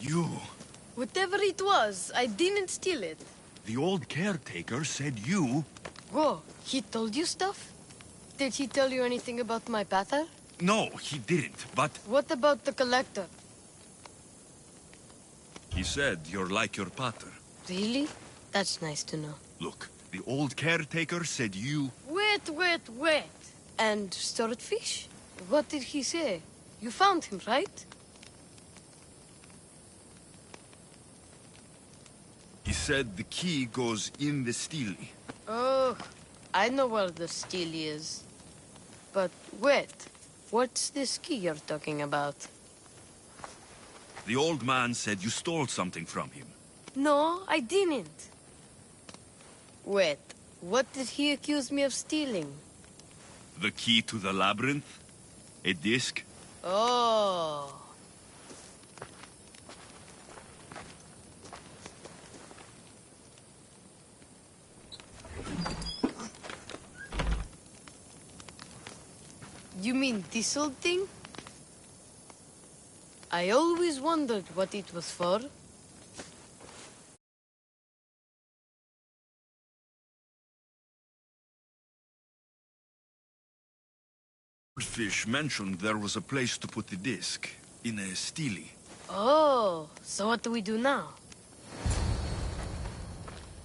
You... Whatever it was, I didn't steal it. The old caretaker said you... Whoa, he told you stuff? Did he tell you anything about my pater? No, he didn't, but... What about the collector? He said you're like your pater. Really? That's nice to know. Look, the old caretaker said you... Wait. And swordfish? What did he say? You found him, right? He said the key goes in the stele. Oh, I know where the steel is. But wait, what's this key you're talking about? The old man said you stole something from him. No, I didn't. Wait, what did he accuse me of stealing? The key to the labyrinth? A disc? Oh. You mean this old thing? I always wondered what it was for. Fish mentioned there was a place to put the disc. In a stele. Oh, so what do we do now?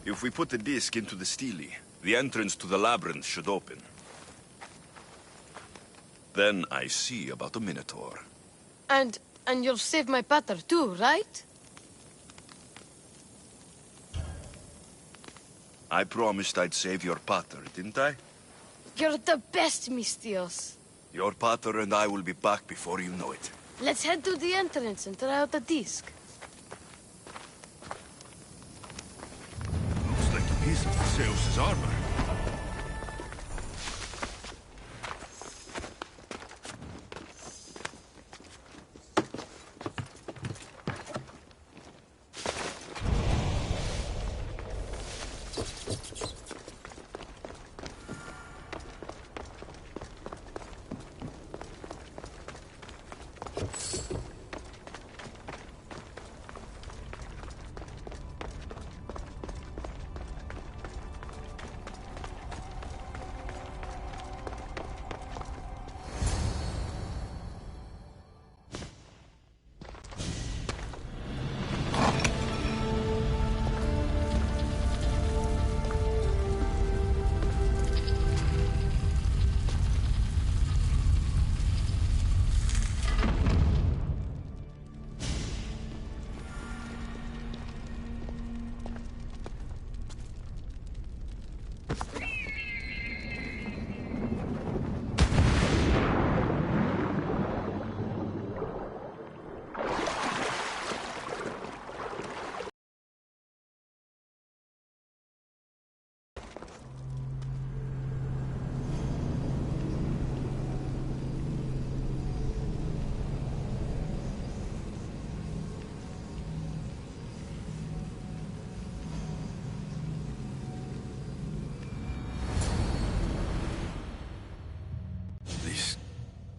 If we put the disc into the stele, the entrance to the labyrinth should open. Then I see about the Minotaur. And you'll save my pater too, right? I promised I'd save your pater, didn't I? You're the best, Mistios. Your pater and I will be back before you know it. Let's head to the entrance and try out the disc. Looks like a piece of Theseus' armor.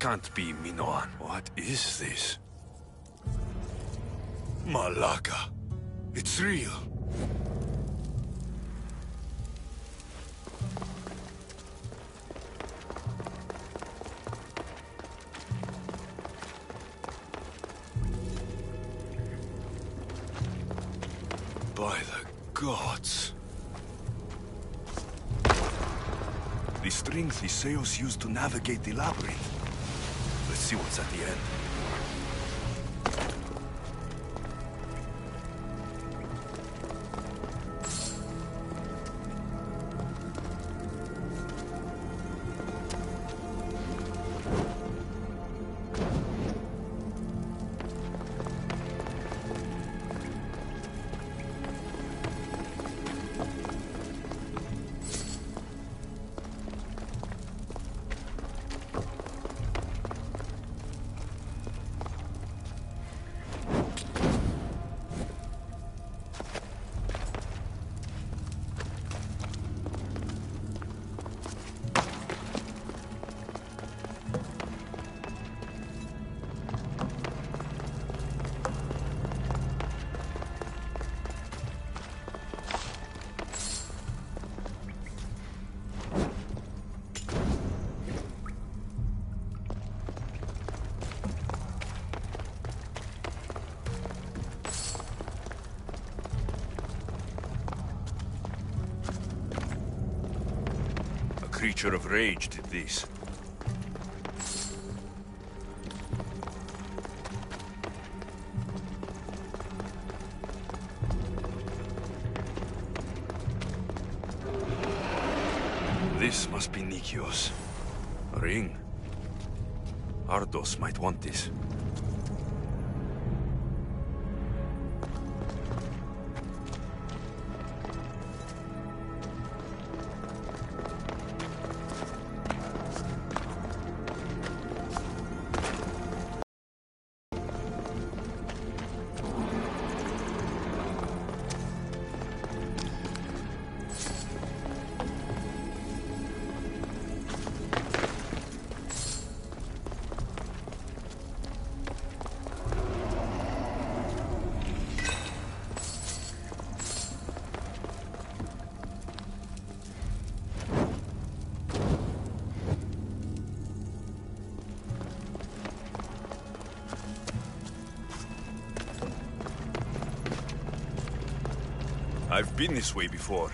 can't be Minoan. What is this? Malaka. It's real. By the gods. The strength Theseus used to navigate the labyrinth. Let's see what's at the end. Creature of rage did this. This must be Nikios. A ring. Ardos might want this. I've been this way before.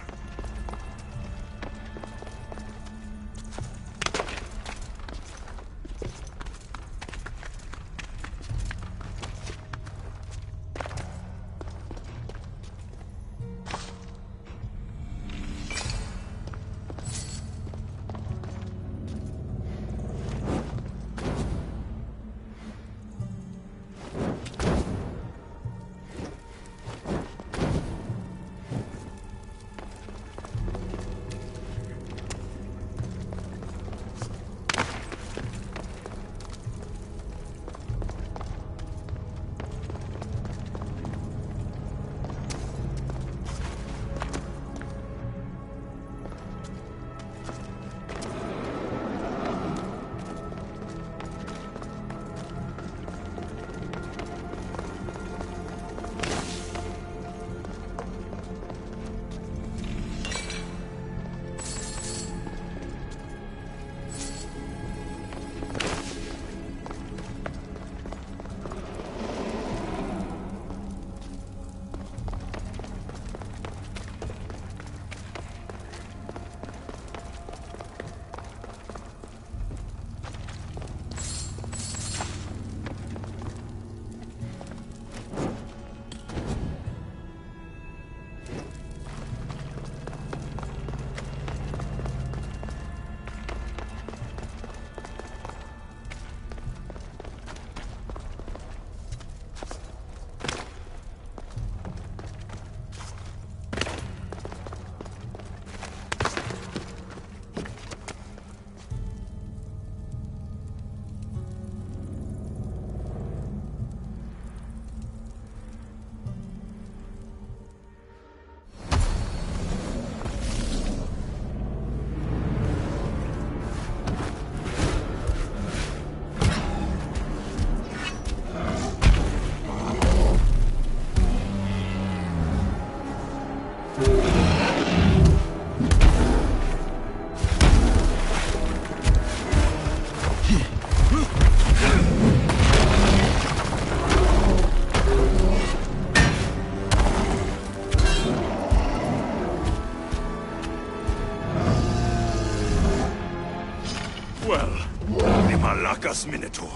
well. The Malakas Minotaur.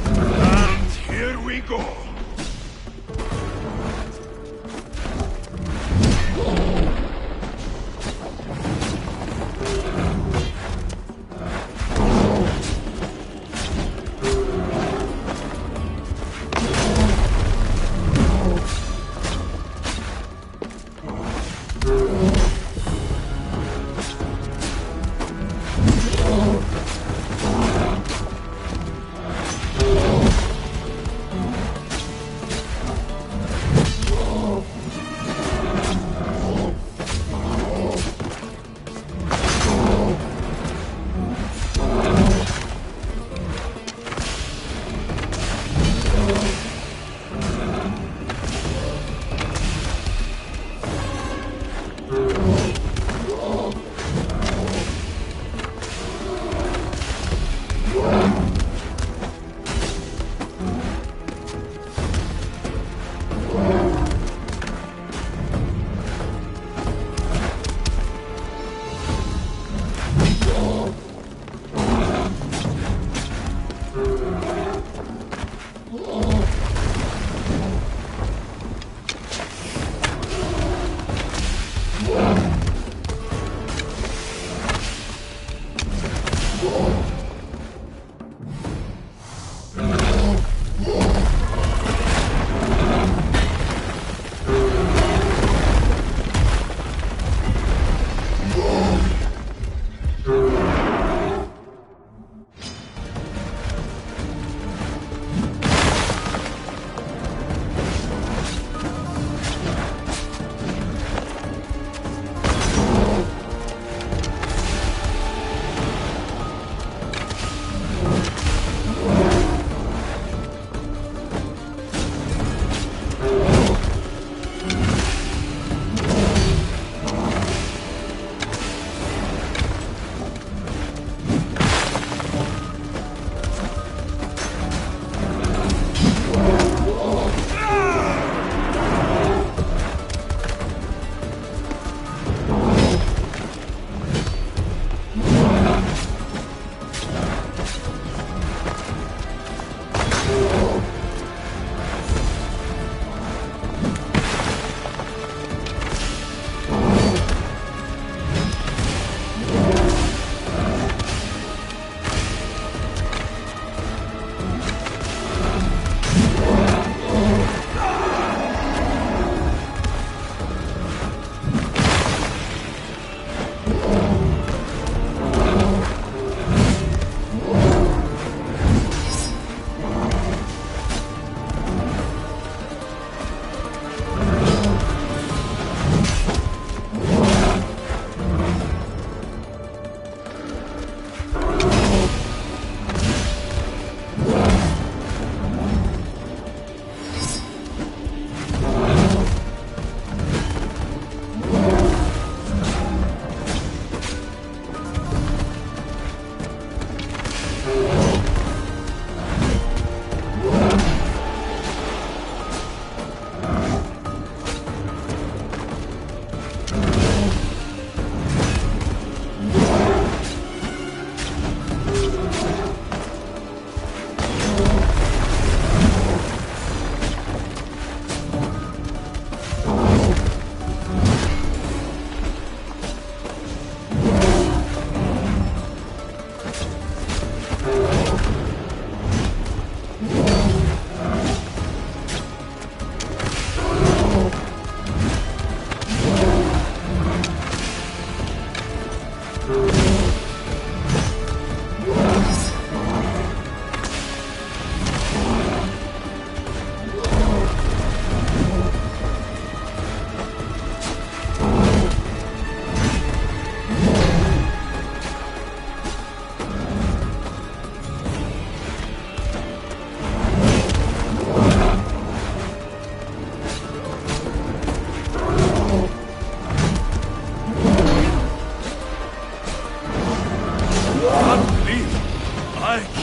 And here we go.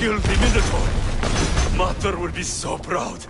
Killed the Minotaur. Mother will be so proud.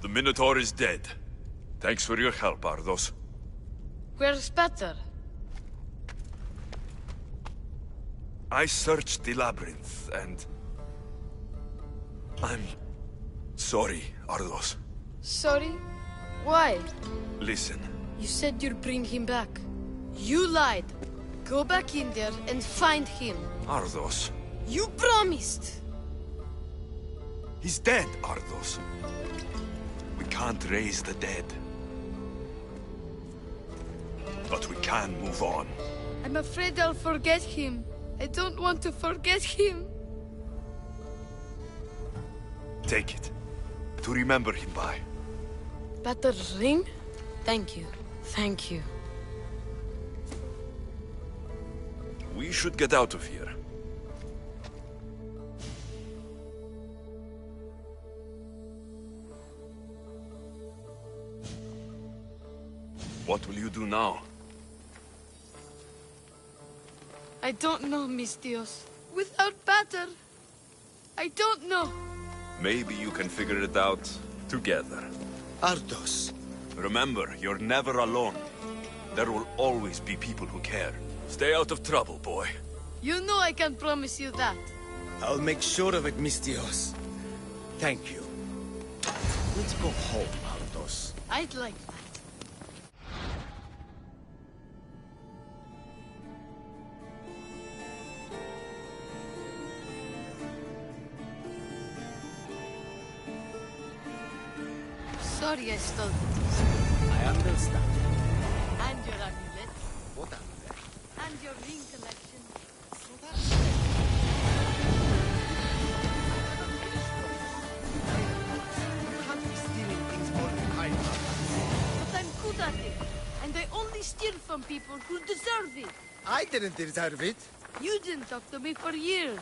The Minotaur is dead. Thanks for your help, Ardos. Where's Peter? I searched the labyrinth, and... I'm... sorry, Ardos. Sorry? Why? Listen. You said you'd bring him back. You lied. Go back in there and find him. Ardos. You promised! He's dead, Ardos. We can't raise the dead. But we can move on. I'm afraid I'll forget him. I don't want to forget him. Take it. To remember him by. Peter's ring? Thank you. Thank you. We should get out of here. What will you do now? I don't know, Mistios. Without Pater, I don't know. Maybe you can figure it out together. Ardos. Remember, you're never alone. There will always be people who care. Stay out of trouble, boy. You know I can promise you that. I'll make sure of it, Mistios. Thank you. Let's go home, Ardos. I'd like that. Sorry I stole it. I understand. And your amulet. What amulet? And your ring collection. So that's... You can't be stealing things all the time. But I'm good at it. And I only steal from people who deserve it. I didn't deserve it. You didn't talk to me for years.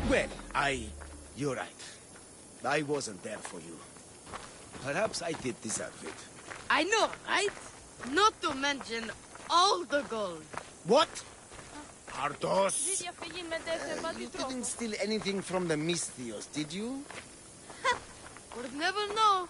Well, You're right. I wasn't there for you. Perhaps I did deserve it. I know, right? Not to mention all the gold. What? Ardos? You didn't steal anything from the Mystios, did you? Would never know.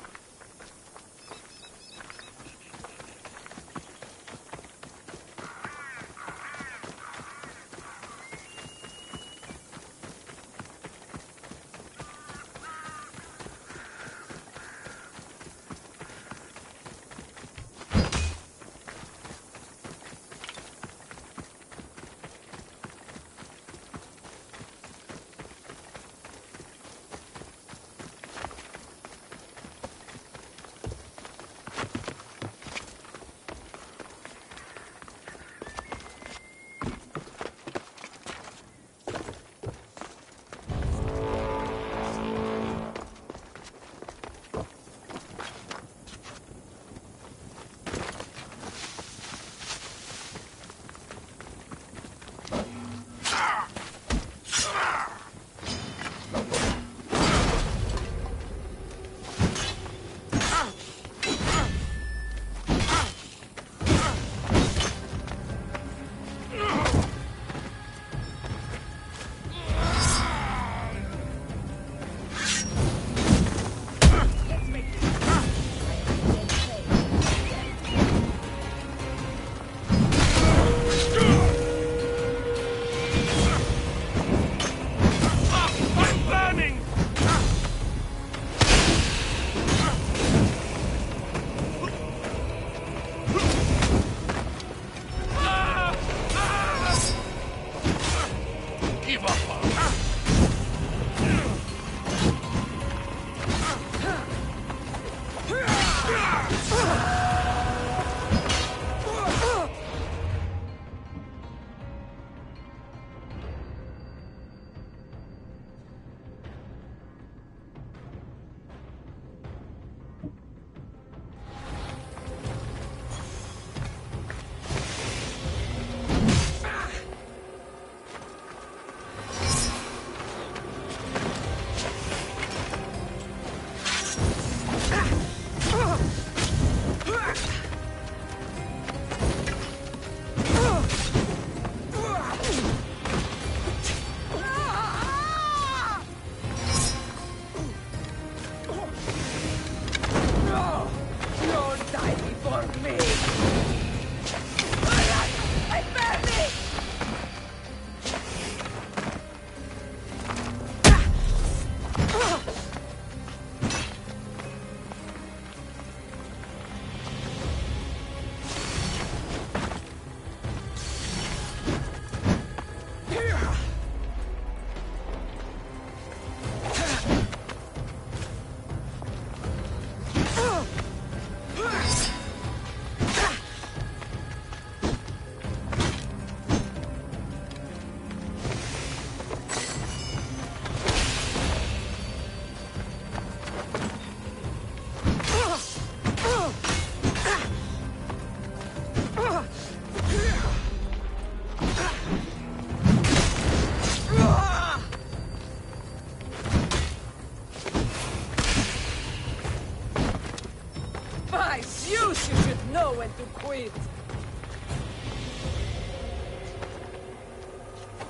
You should know when to quit.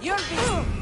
You're busy.